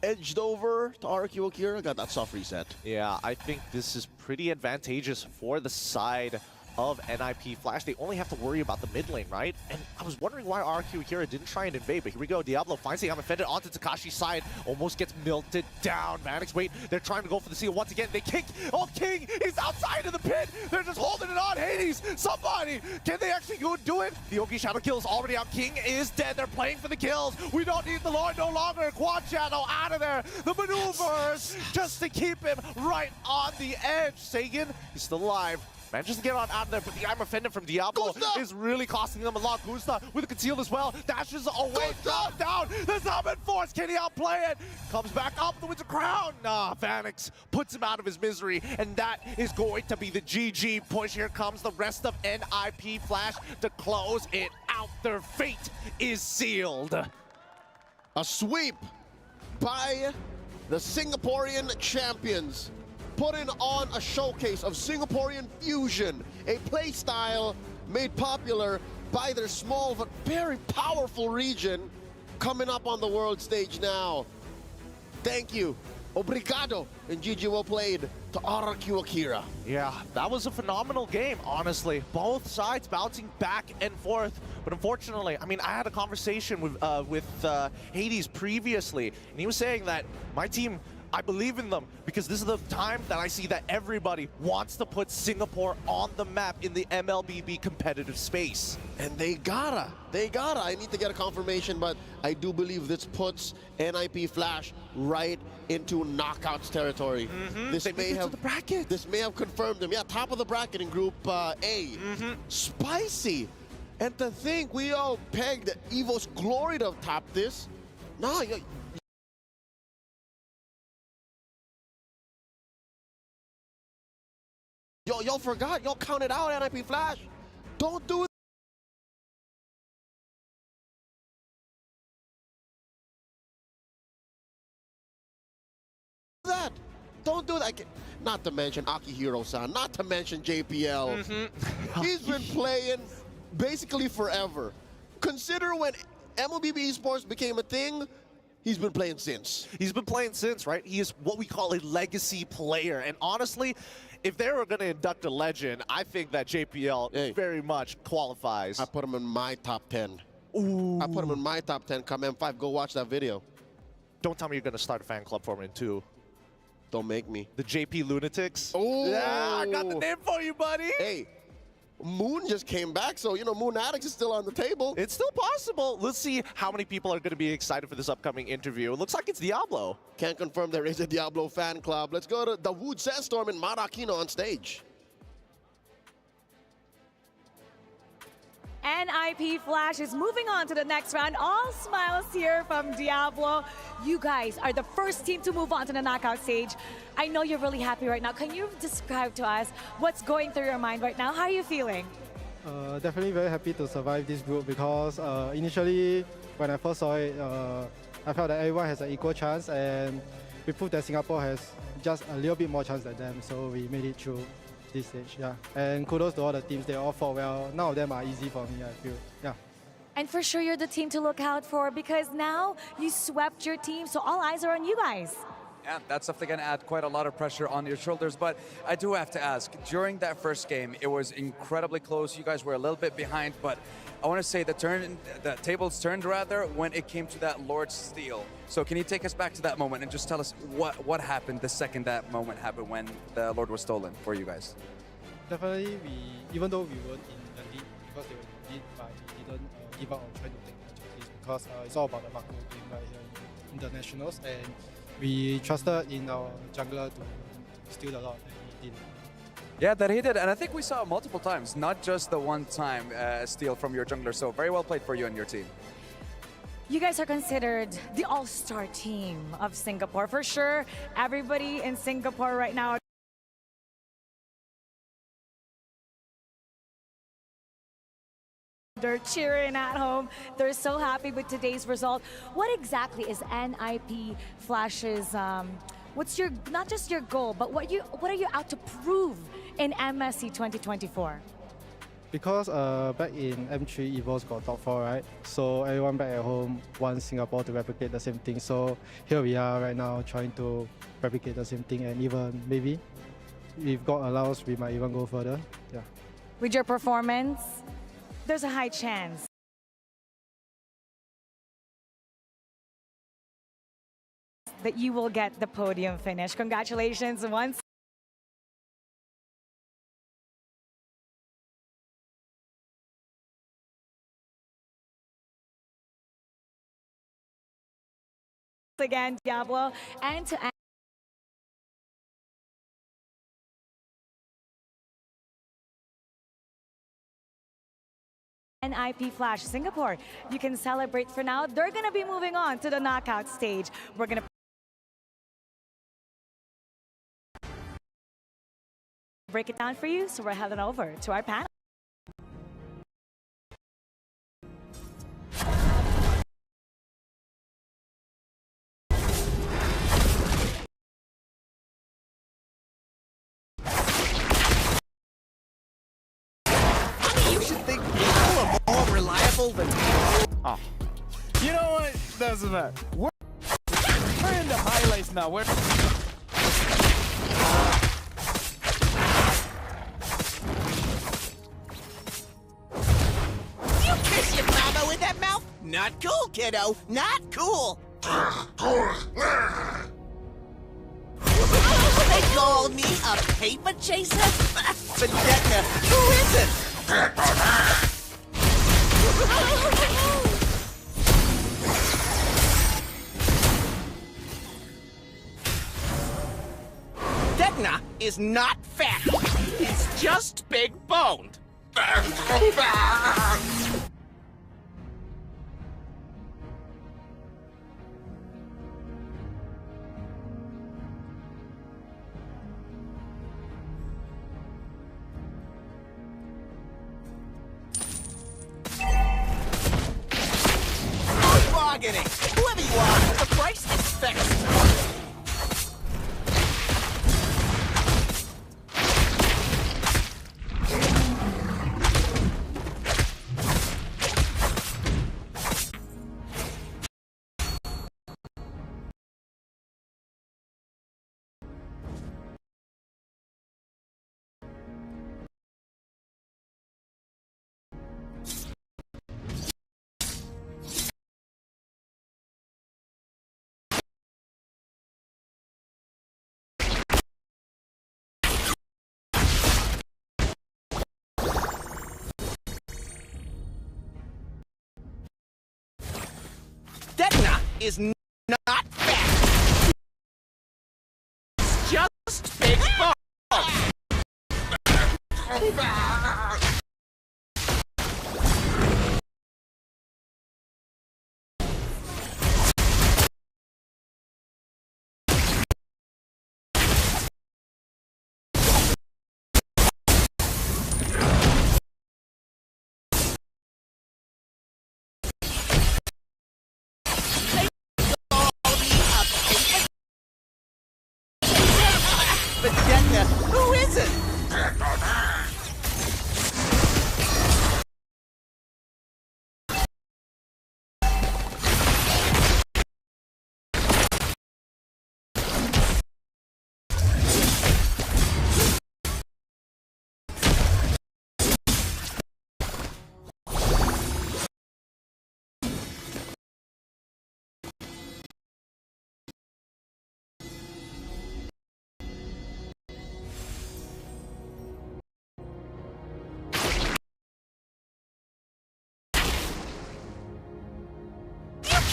edged over to RQ Akira. Got that soft reset. Yeah, I think this is pretty advantageous for the side of NIP Flash. They only have to worry about the mid lane, right? And I was wondering why RQ Akira didn't try and invade, but here we go. Diablo finds the I'm Offended onto Takashi's side, almost gets melted down. Vanix, wait, they're trying to go for the seal once again. They kick. Oh, King is outside of the pit. They're just holding it on. Hades, somebody, can they actually go do it? The Oki Shadow kill is already out. King is dead. They're playing for the kills. We don't need the Lord no longer. Quad Shadow out of there. The maneuvers just to keep him right on the edge. Sagan, he's still alive. Manages to get on out of there, but the I'm Offended from Diablo is really costing them a lot. Gusta with a conceal as well. Dashes away, drops down. The Summon Force, can he outplay it? Comes back up the Winter Crown. Nah, Vanix puts him out of his misery, and that is going to be the GG push. Here comes the rest of NIP Flash to close it out. Their fate is sealed. A sweep by the Singaporean champions, putting on a showcase of Singaporean fusion, a playstyle made popular by their small but very powerful region, coming up on the world stage now. Thank you, obrigado, and GG well played to RQ Akira. Yeah, that was a phenomenal game, honestly. Both sides bouncing back and forth. But unfortunately, I mean, I had a conversation with Hades previously, and he was saying that my team, I believe in them because this is the time that I see that everybody wants to put Singapore on the map in the MLBB competitive space. And they gotta. I need to get a confirmation, but I do believe this puts NIP Flash right into knockouts territory. This may have the bracket. This may have confirmed them. Yeah, top of the bracket in Group A. Spicy. And to think we all pegged Evo's Glory to top this. No, y'all forgot. Y'all counted out NIP Flash. Don't do that. Don't do that. Not to mention Akihiro-san. Not to mention JPL. He's been playing basically forever. Consider when MLBB Esports became a thing, he's been playing since. He's been playing since, right? He is what we call a legacy player. And honestly, if they were going to induct a legend, I think that JPL very much qualifies. I put him in my top 10. Ooh. I put him in my top 10. Come M5, go watch that video. Don't tell me you're going to start a fan club for him in 2. Don't make me. The JP Lunatics? Oh, yeah, I got the name for you, buddy. Hey, Moon just came back, so, you know, Moon Addicts is still on the table. It's still possible. Let's see how many people are going to be excited for this upcoming interview. It looks like it's Diablo. Can't confirm there is a Diablo fan club. Let's go to the Wood Sandstorm and Marakino on stage. NIP Flash is moving on to the next round. All smiles here from Diablo. You guys are the first team to move on to the knockout stage. I know you're really happy right now. Can you describe to us what's going through your mind right now? How are you feeling? Definitely very happy to survive this group because initially when I first saw it, I felt that everyone has an equal chance, and we proved that Singapore has just a little bit more chance than them, so we made it through this stage, yeah. And kudos to all the teams, they all fought well. None of them are easy for me, I feel, yeah. And for sure you're the team to look out for because now you swept your team, so all eyes are on you guys. Yeah, that's definitely going to add quite a lot of pressure on your shoulders, but I do have to ask, during that first game, it was incredibly close. You guys were a little bit behind, but I want to say the tables turned rather when it came to that Lord steal. So can you take us back to that moment and just tell us what happened the second that moment happened when the Lord was stolen for you guys? Definitely, even though we weren't in the lead because they were in the lead, but we didn't give up on trying to take the lead because it's all about the macro game right here in internationals, and we trusted in our jungler to steal the Lord, and he did. Yeah, that he did, and I think we saw it multiple times, not just the one time steal from your jungler. So very well played for you and your team. You guys are considered the all-star team of Singapore. For sure, everybody in Singapore right now they're cheering at home. They're so happy with today's result. What exactly is NIP Flash's, what's your, not just your goal, but what are you out to prove in MSC 2024? Because back in M3, Evo's got top 4, right? So everyone back at home wants Singapore to replicate the same thing. So here we are right now trying to replicate the same thing, and even maybe, if God allows, we might even go further. Yeah. With your performance, there's a high chance that you will get the podium finish. Congratulations once again, Diablo, and to NIP Flash Singapore. You can celebrate for now. They're going to be moving on to the knockout stage. We're going to break it down for you, so we're heading over to our panel. Oh. You know what? Doesn't matter. We're in the highlights now. You kiss your mama with that mouth? Not cool, kiddo. Not cool. They call me a paper chaser? Vendetta, who isn't? Vecna is not fat. It's just big boned. Bargaining. Whoever you are, the price is fixed. Vecna is not fat. It's just big bone. Vendetta, who isn't?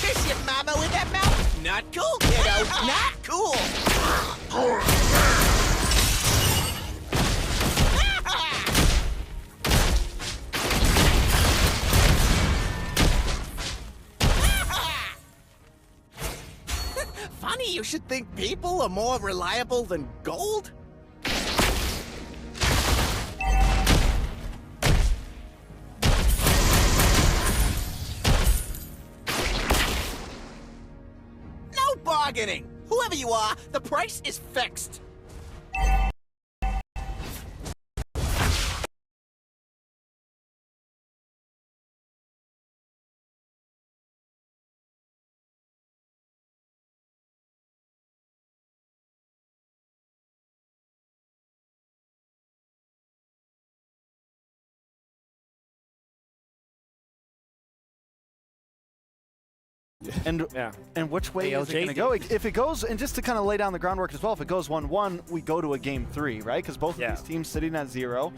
Kiss your mama with that mouth? Not cool, kiddo. Not cool. Funny you should think people are more reliable than gold. No bargaining! Whoever you are, the price is fixed. And which way is it going to go? If it goes, and just to kind of lay down the groundwork as well, if it goes 1-1, we go to a game 3, right? Because both of these teams sitting at 0.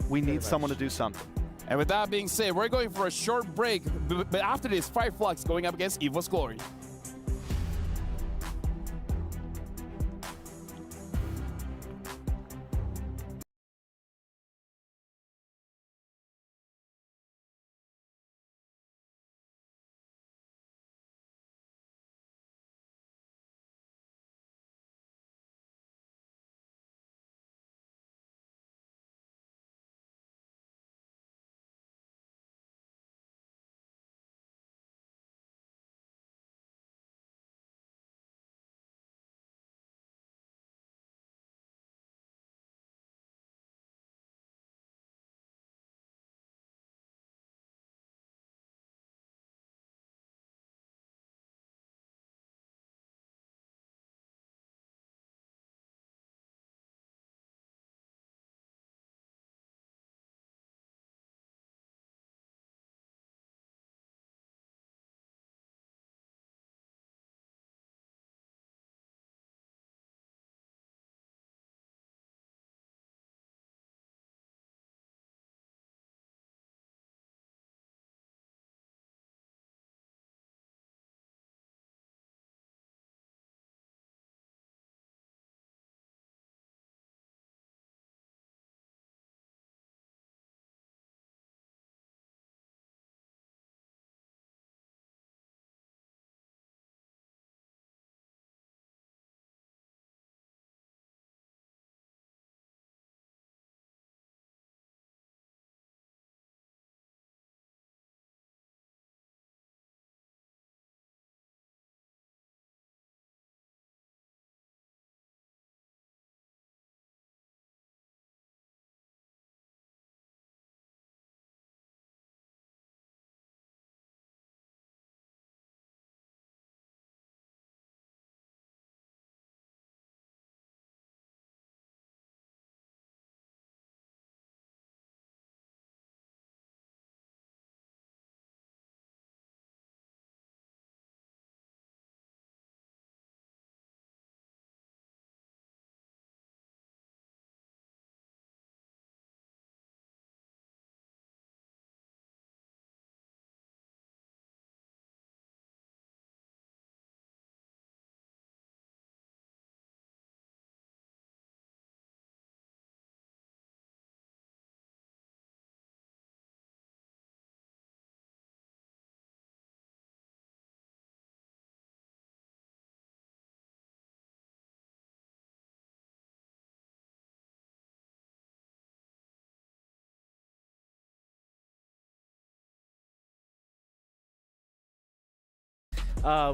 We need someone to do something. And with that being said, we're going for a short break. But after this, Fireflux going up against Evo's Glory.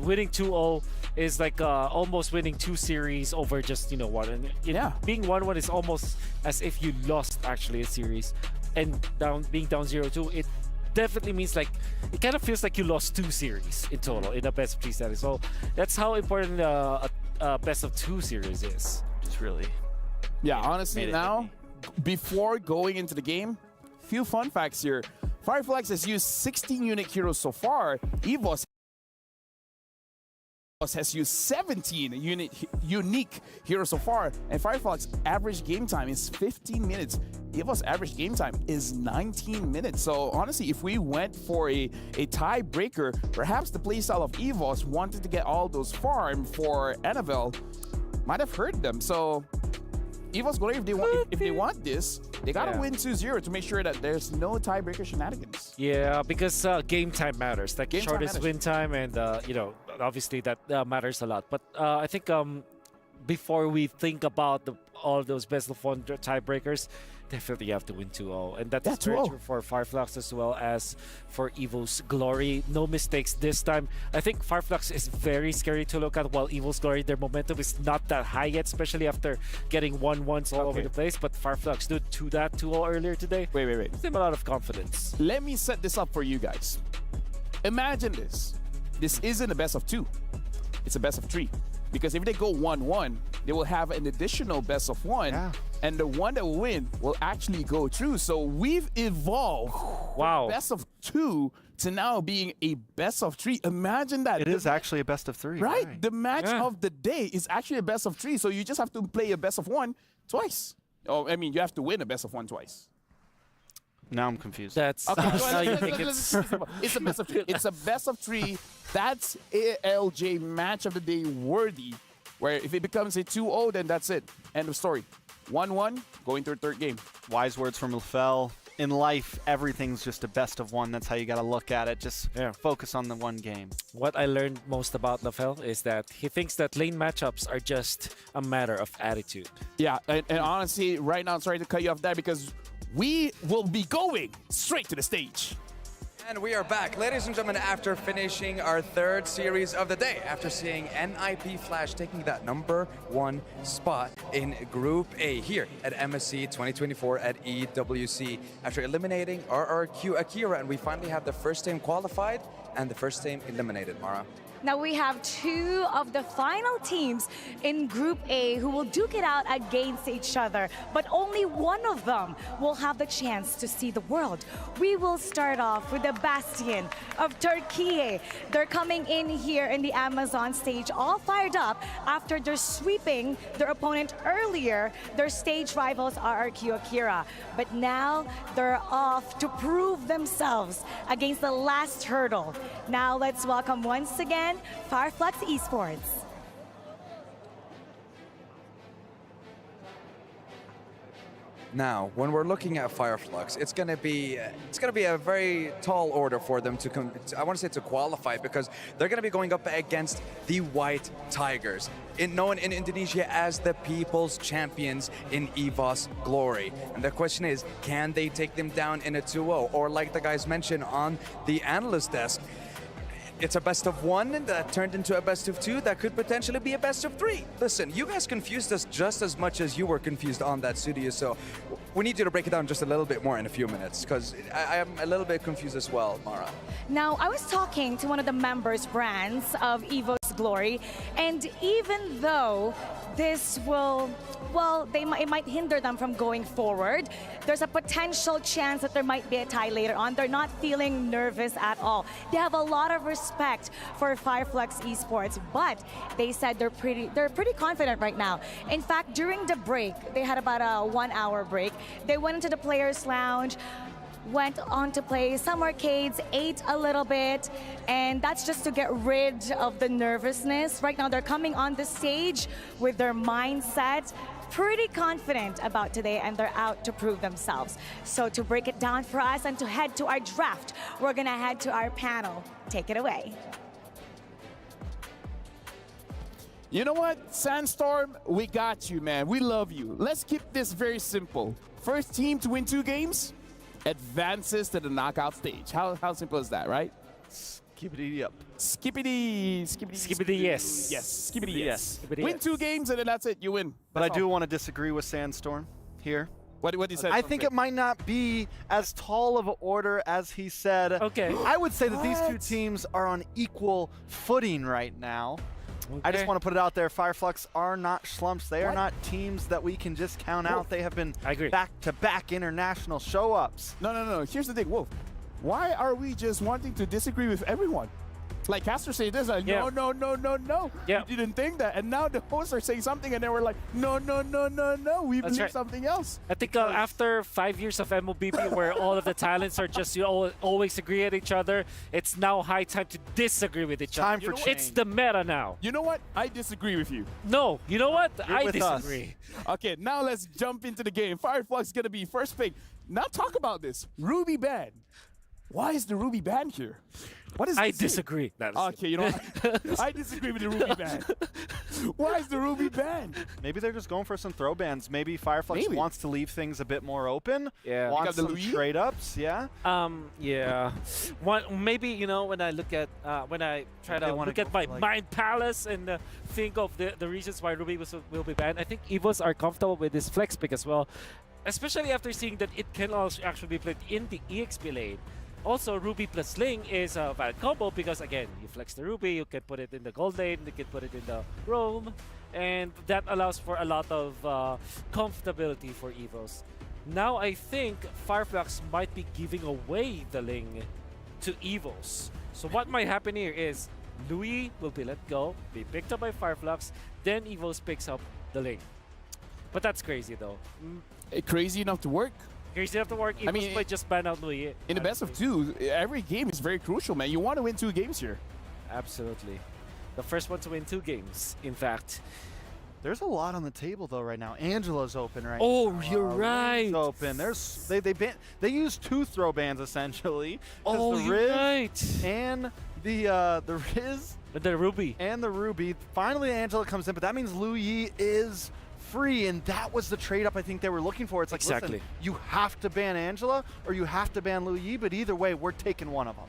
Winning 2-0 is like almost winning 2 series over just, one. And being 1-1 is almost as if you lost actually a series. And being down 0-2, it definitely means like, it kind of feels like you lost 2 series in total in a best of 3 setting. So that's how important a best of 2 series is. Just really. Yeah, honestly now, before going into the game, few fun facts here. Fireflux has used 16 unique heroes so far. EVOS has used 17 unique heroes so far, and Fireflux average game time is 15 minutes. EVO's average game time is 19 minutes. So honestly, if we went for a tiebreaker, perhaps the playstyle of EVOS wanted to get all those farm for Annabelle might have hurt them. So EVO's Glory, if they want this, they gotta win 2-0 to make sure that there's no tiebreaker shenanigans. Yeah, because game time matters. Like shortest win time, and obviously that matters a lot. But I think before we think about all those best of 1 tiebreakers, definitely you have to win 2-0. And that's very true for Fireflux as well as for Evo's Glory. No mistakes this time. I think Fireflux is very scary to look at, while Evo's Glory, their momentum is not that high yet, especially after getting 1-1s all over the place. But Fireflux did 2-0 earlier today. Wait. Gives them a lot of confidence. Let me set this up for you guys. Imagine this. This isn't a best of 2. It's a best of 3. Because if they go 1-1, they will have an additional best of 1. Yeah. And the one that will win will actually go through. So we've evolved from best of 2 to now being a best of 3. Imagine that. It is actually a best of 3. Right? The match of the day is actually a best of 3. So you just have to play a best of 1 twice. Oh, I mean, you have to win a best of 1 twice. Now I'm confused. That's okay. It's a best of 3. It's a best of 3. That's ALJ match of the day worthy. Where if it becomes a 2-0, then that's it. End of story. 1-1, going to a third game. Wise words from LaFell. In life, everything's just a best of 1. That's how you got to look at it. Just focus on the one game. What I learned most about LaFell is that he thinks that lane matchups are just a matter of attitude. Yeah, and honestly, right now, I'm sorry to cut you off there because we will be going straight to the stage. And we are back, ladies and gentlemen, after finishing our 3rd series of the day, after seeing NIP Flash taking that #1 spot in Group A here at MSC 2024 at EWC, after eliminating RRQ Akira, and we finally have the first team qualified and the first team eliminated, Mara. Now we have 2 of the final teams in Group A who will duke it out against each other, but only one of them will have the chance to see the world. We will start off with the Bastion of Turkey. They're coming in here in the Amazon stage all fired up after they're sweeping their opponent earlier, their stage rivals RRQ Akira. But now they're off to prove themselves against the last hurdle. Now let's welcome once again Fireflux Esports. Now, when we're looking at Fireflux, it's gonna be a very tall order for them to come. I want to say to qualify, because they're gonna be going up against the White Tigers, known in Indonesia as the People's Champions in EVO's Glory. And the question is, can they take them down in a 2-0, or like the guys mentioned on the analyst desk? It's a best of 1 that turned into a best of 2 that could potentially be a best of 3. Listen, you guys confused us just as much as you were confused on that studio, so we need you to break it down just a little bit more in a few minutes, because I am a little bit confused as well, Mara. Now, I was talking to one of the members brands of EVO's Glory, and even though this will, well, it might hinder them from going forward, there's a potential chance that there might be a tie later on. They're not feeling nervous at all. They have a lot of respect for Fireflux Esports, but they said they're pretty confident right now. In fact, during the break, they had about a 1-hour break. They went into the players' lounge, went on to play some arcades, ate a little bit, and that's just to get rid of the nervousness. Right now, they're coming on the stage with their mindset pretty confident about today, and they're out to prove themselves. So to break it down for us and to head to our draft, we're gonna head to our panel. Take it away. You know what, Sandstorm, we got you, man. We love you. Let's keep this very simple. First team to win 2 games advances to the knockout stage. How simple is that, right? Skippity up. Skippity yes. Yes, skippity yes. Skippity Win yes. 2 games and then that's it, you win. But I do want to disagree with Sandstorm here. What did you say? I think it might not be as tall of an order as he said. Okay. I would say that these 2 teams are on equal footing right now. Okay. I just want to put it out there. Fireflux are not schlumps. They are not teams that we can just count out. They have been back-to-back international show-ups. No. Here's the thing, Wolf. Why are we just wanting to disagree with everyone? Like Castor said this, like, no. Yeah. We didn't think that. And now the hosts are saying something and then we're like, no. We believe something else. I think after 5 years of MOBP where all of the talents are just always agree at each other, it's now high time to disagree with each other. Time for change. It's the meta now. You know what? I disagree with you. No, you know what? I disagree. Okay, now let's jump into the game. Fireflux is going to be first pick. Now talk about this. Ruby Band. Why is the Ruby banned here? What is I this thing? disagree. Okay, you know what? I disagree with the Ruby ban. Why is the Ruby banned? Maybe they're just going for some throw bans. Maybe Fireflux wants to leave things a bit more open. Yeah. Wants some trade ups. Yeah. Yeah. Maybe, you know, when I look at when I try to look at my mind palace and think of the reasons why Ruby will be banned, I think Evos are comfortable with this flex pick as well, especially after seeing that it can also actually be played in the EXP lane. Also, Ruby plus Ling is a valid combo because, again, you flex the Ruby, you can put it in the gold lane, you can put it in the roam, and that allows for a lot of comfortability for Evos. Now, I think Fireflux might be giving away the Ling to Evos. So what might happen here is Louis will be let go, be picked up by Fireflux, then Evos picks up the Ling. But that's crazy, though. Crazy enough to work? Crazy enough to work. Evos might just ban out Louis. In the best of two, every game is very crucial, man. You want to win 2 games here. Absolutely. The first one to win 2 games, in fact. There's a lot on the table though right now. Angela's open right now. Oh, you're right. Ring's open. There's they used 2 throw bans essentially. Oh, the you're Riz right. And the Riz and the Ruby. And the Ruby. Finally Angela comes in, but that means Lu Yi is free, and that was the trade up I think they were looking for. It's like, listen, you have to ban Angela or you have to ban Lu Yi, but either way, we're taking one of them.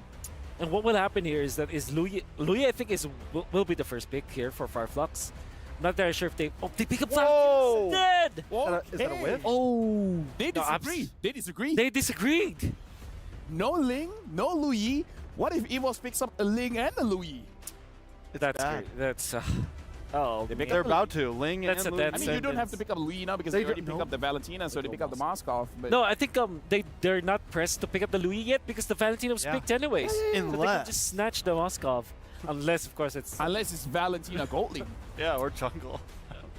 And what will happen here is that Louis I think will be the first pick here for Fireflux. I'm not very sure if they pick up Valentine instead. Is that a whiff? Oh, they disagreed. They disagreed. They disagreed. No Ling, no Lu Yi. What if Evos picks up a Ling and a Lu Yi? That's great. That's they're about to. Ling and Lu Yi. I mean, you don't have to pick up Lu Yi now because they already picked up the Valentina, so they pick up the Moskov. But no, I think they're not pressed to pick up the Louis yet because the Valentina was picked anyways. So they can just snatch the Moskov. Unless, of course, it's Valentina Goldling. Yeah, or Jungle.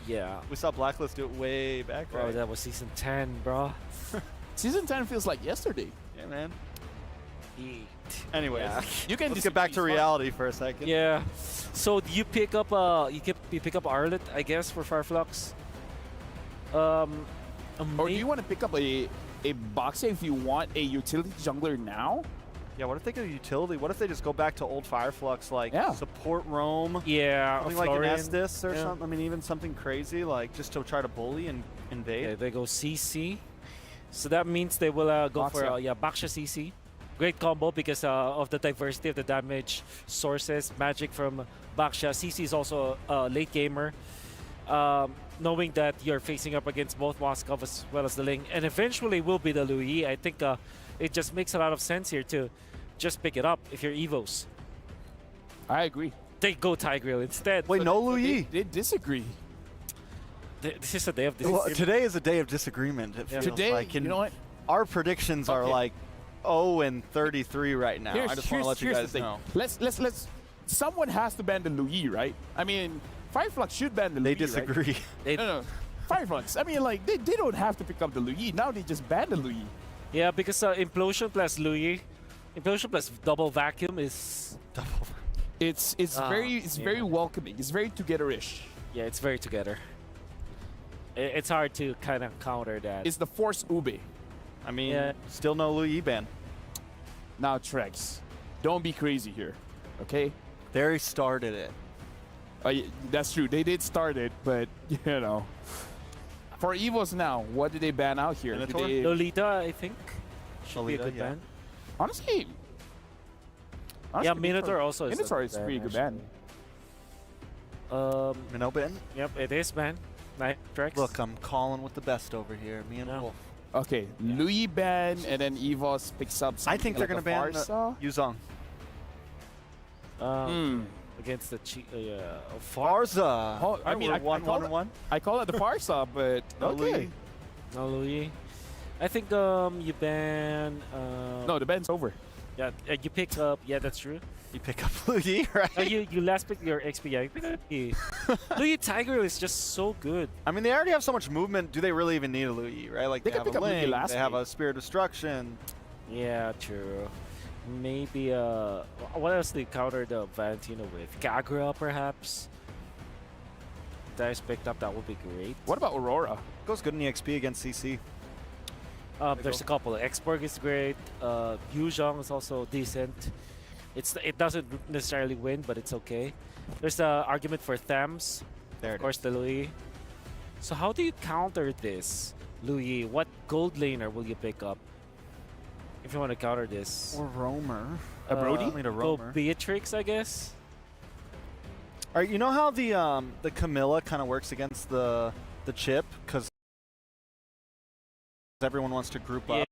Yeah. We saw Blacklist do it way back. Bro, that was season 10, bro. Season 10 feels like yesterday. Yeah, man. Anyways, let's get back to reality for a second. Yeah. So you pick up you pick up Arlet, I guess, for Fireflux. Or do you want to pick up a Boxer if you want a utility jungler now? Yeah, what if they get a utility? What if they just go back to old Fireflux, like support roam? Yeah, something like an Estus or something. I mean, even something crazy, like just to try to bully and invade. Yeah, they go CC. So that means they will go for Baksha CC. Great combo because of the diversity of the damage sources. Magic from Baksha. CC is also a late gamer. Knowing that you're facing up against both Moskov as well as the Ling, and eventually will be the Louis. I think it just makes a lot of sense here to just pick it up if you're Evos. I agree. They go Tigreal instead. Wait, no Louis? They disagree. This is a day of disagreement. Well, today is a day of disagreement. It feels today, like. you know what? Our predictions are like 0-33 right now. I just want to let you guys know. Let's. Someone has to ban the Louis, right? I mean, Fireflux should ban the Louis. They disagree. Right? No. Fireflux. I mean, like they don't have to pick up the Louis. Now they just ban the Louis. Yeah, because Implosion plus Louis, Implosion plus double vacuum is It's very welcoming. It's very together-ish. Yeah, it's very together. It's hard to kind of counter that. It's the Force Ube. I mean, still no Louis ban. Now, Trex, don't be crazy here, okay? They started it. That's true. They did start it, but, you know. For Evos now, what did they ban out here? Lolita, I think. Should be a good ban. Honestly, yeah, Minotaur also is Minotaur is a pretty good ban. Minnow ban? Yep, it is ban. Trex. Look, I'm calling with the best over here. Me and Wolf. Okay, Louis ban, and then Evos picks up I think they're going to ban Yuzong. Against the Farza. Oh, I mean, I call it the Farsa, but okay. No Louis. I think you ban. No, the ban's over. Yeah, you pick up. Yeah, that's true. You pick up Louis, right? You last pick your XP. Yeah, you pick up Louis. Louis Tiger is just so good. I mean, they already have so much movement. Do they really even need a Louis, right? Like they have pick a up Louis Ling, last they have a Spirit of Destruction. Yeah, true. Maybe what else do you counter the Valentina with? Kagura, perhaps. Dice picked up. That would be great. What about Aurora? Goes good in EXP against CC. There's a couple. Exborg is great. Yuzhong is also decent. It doesn't necessarily win, but it's okay. There's the argument for Thames. There of course, the Louis. So how do you counter this, Louis? What gold laner will you pick up if you want to counter this? Or Roamer. A Brody? I mean, a Go Roamer. Beatrix, I guess. All right, you know how the Camilla kind of works against the chip because everyone wants to group up.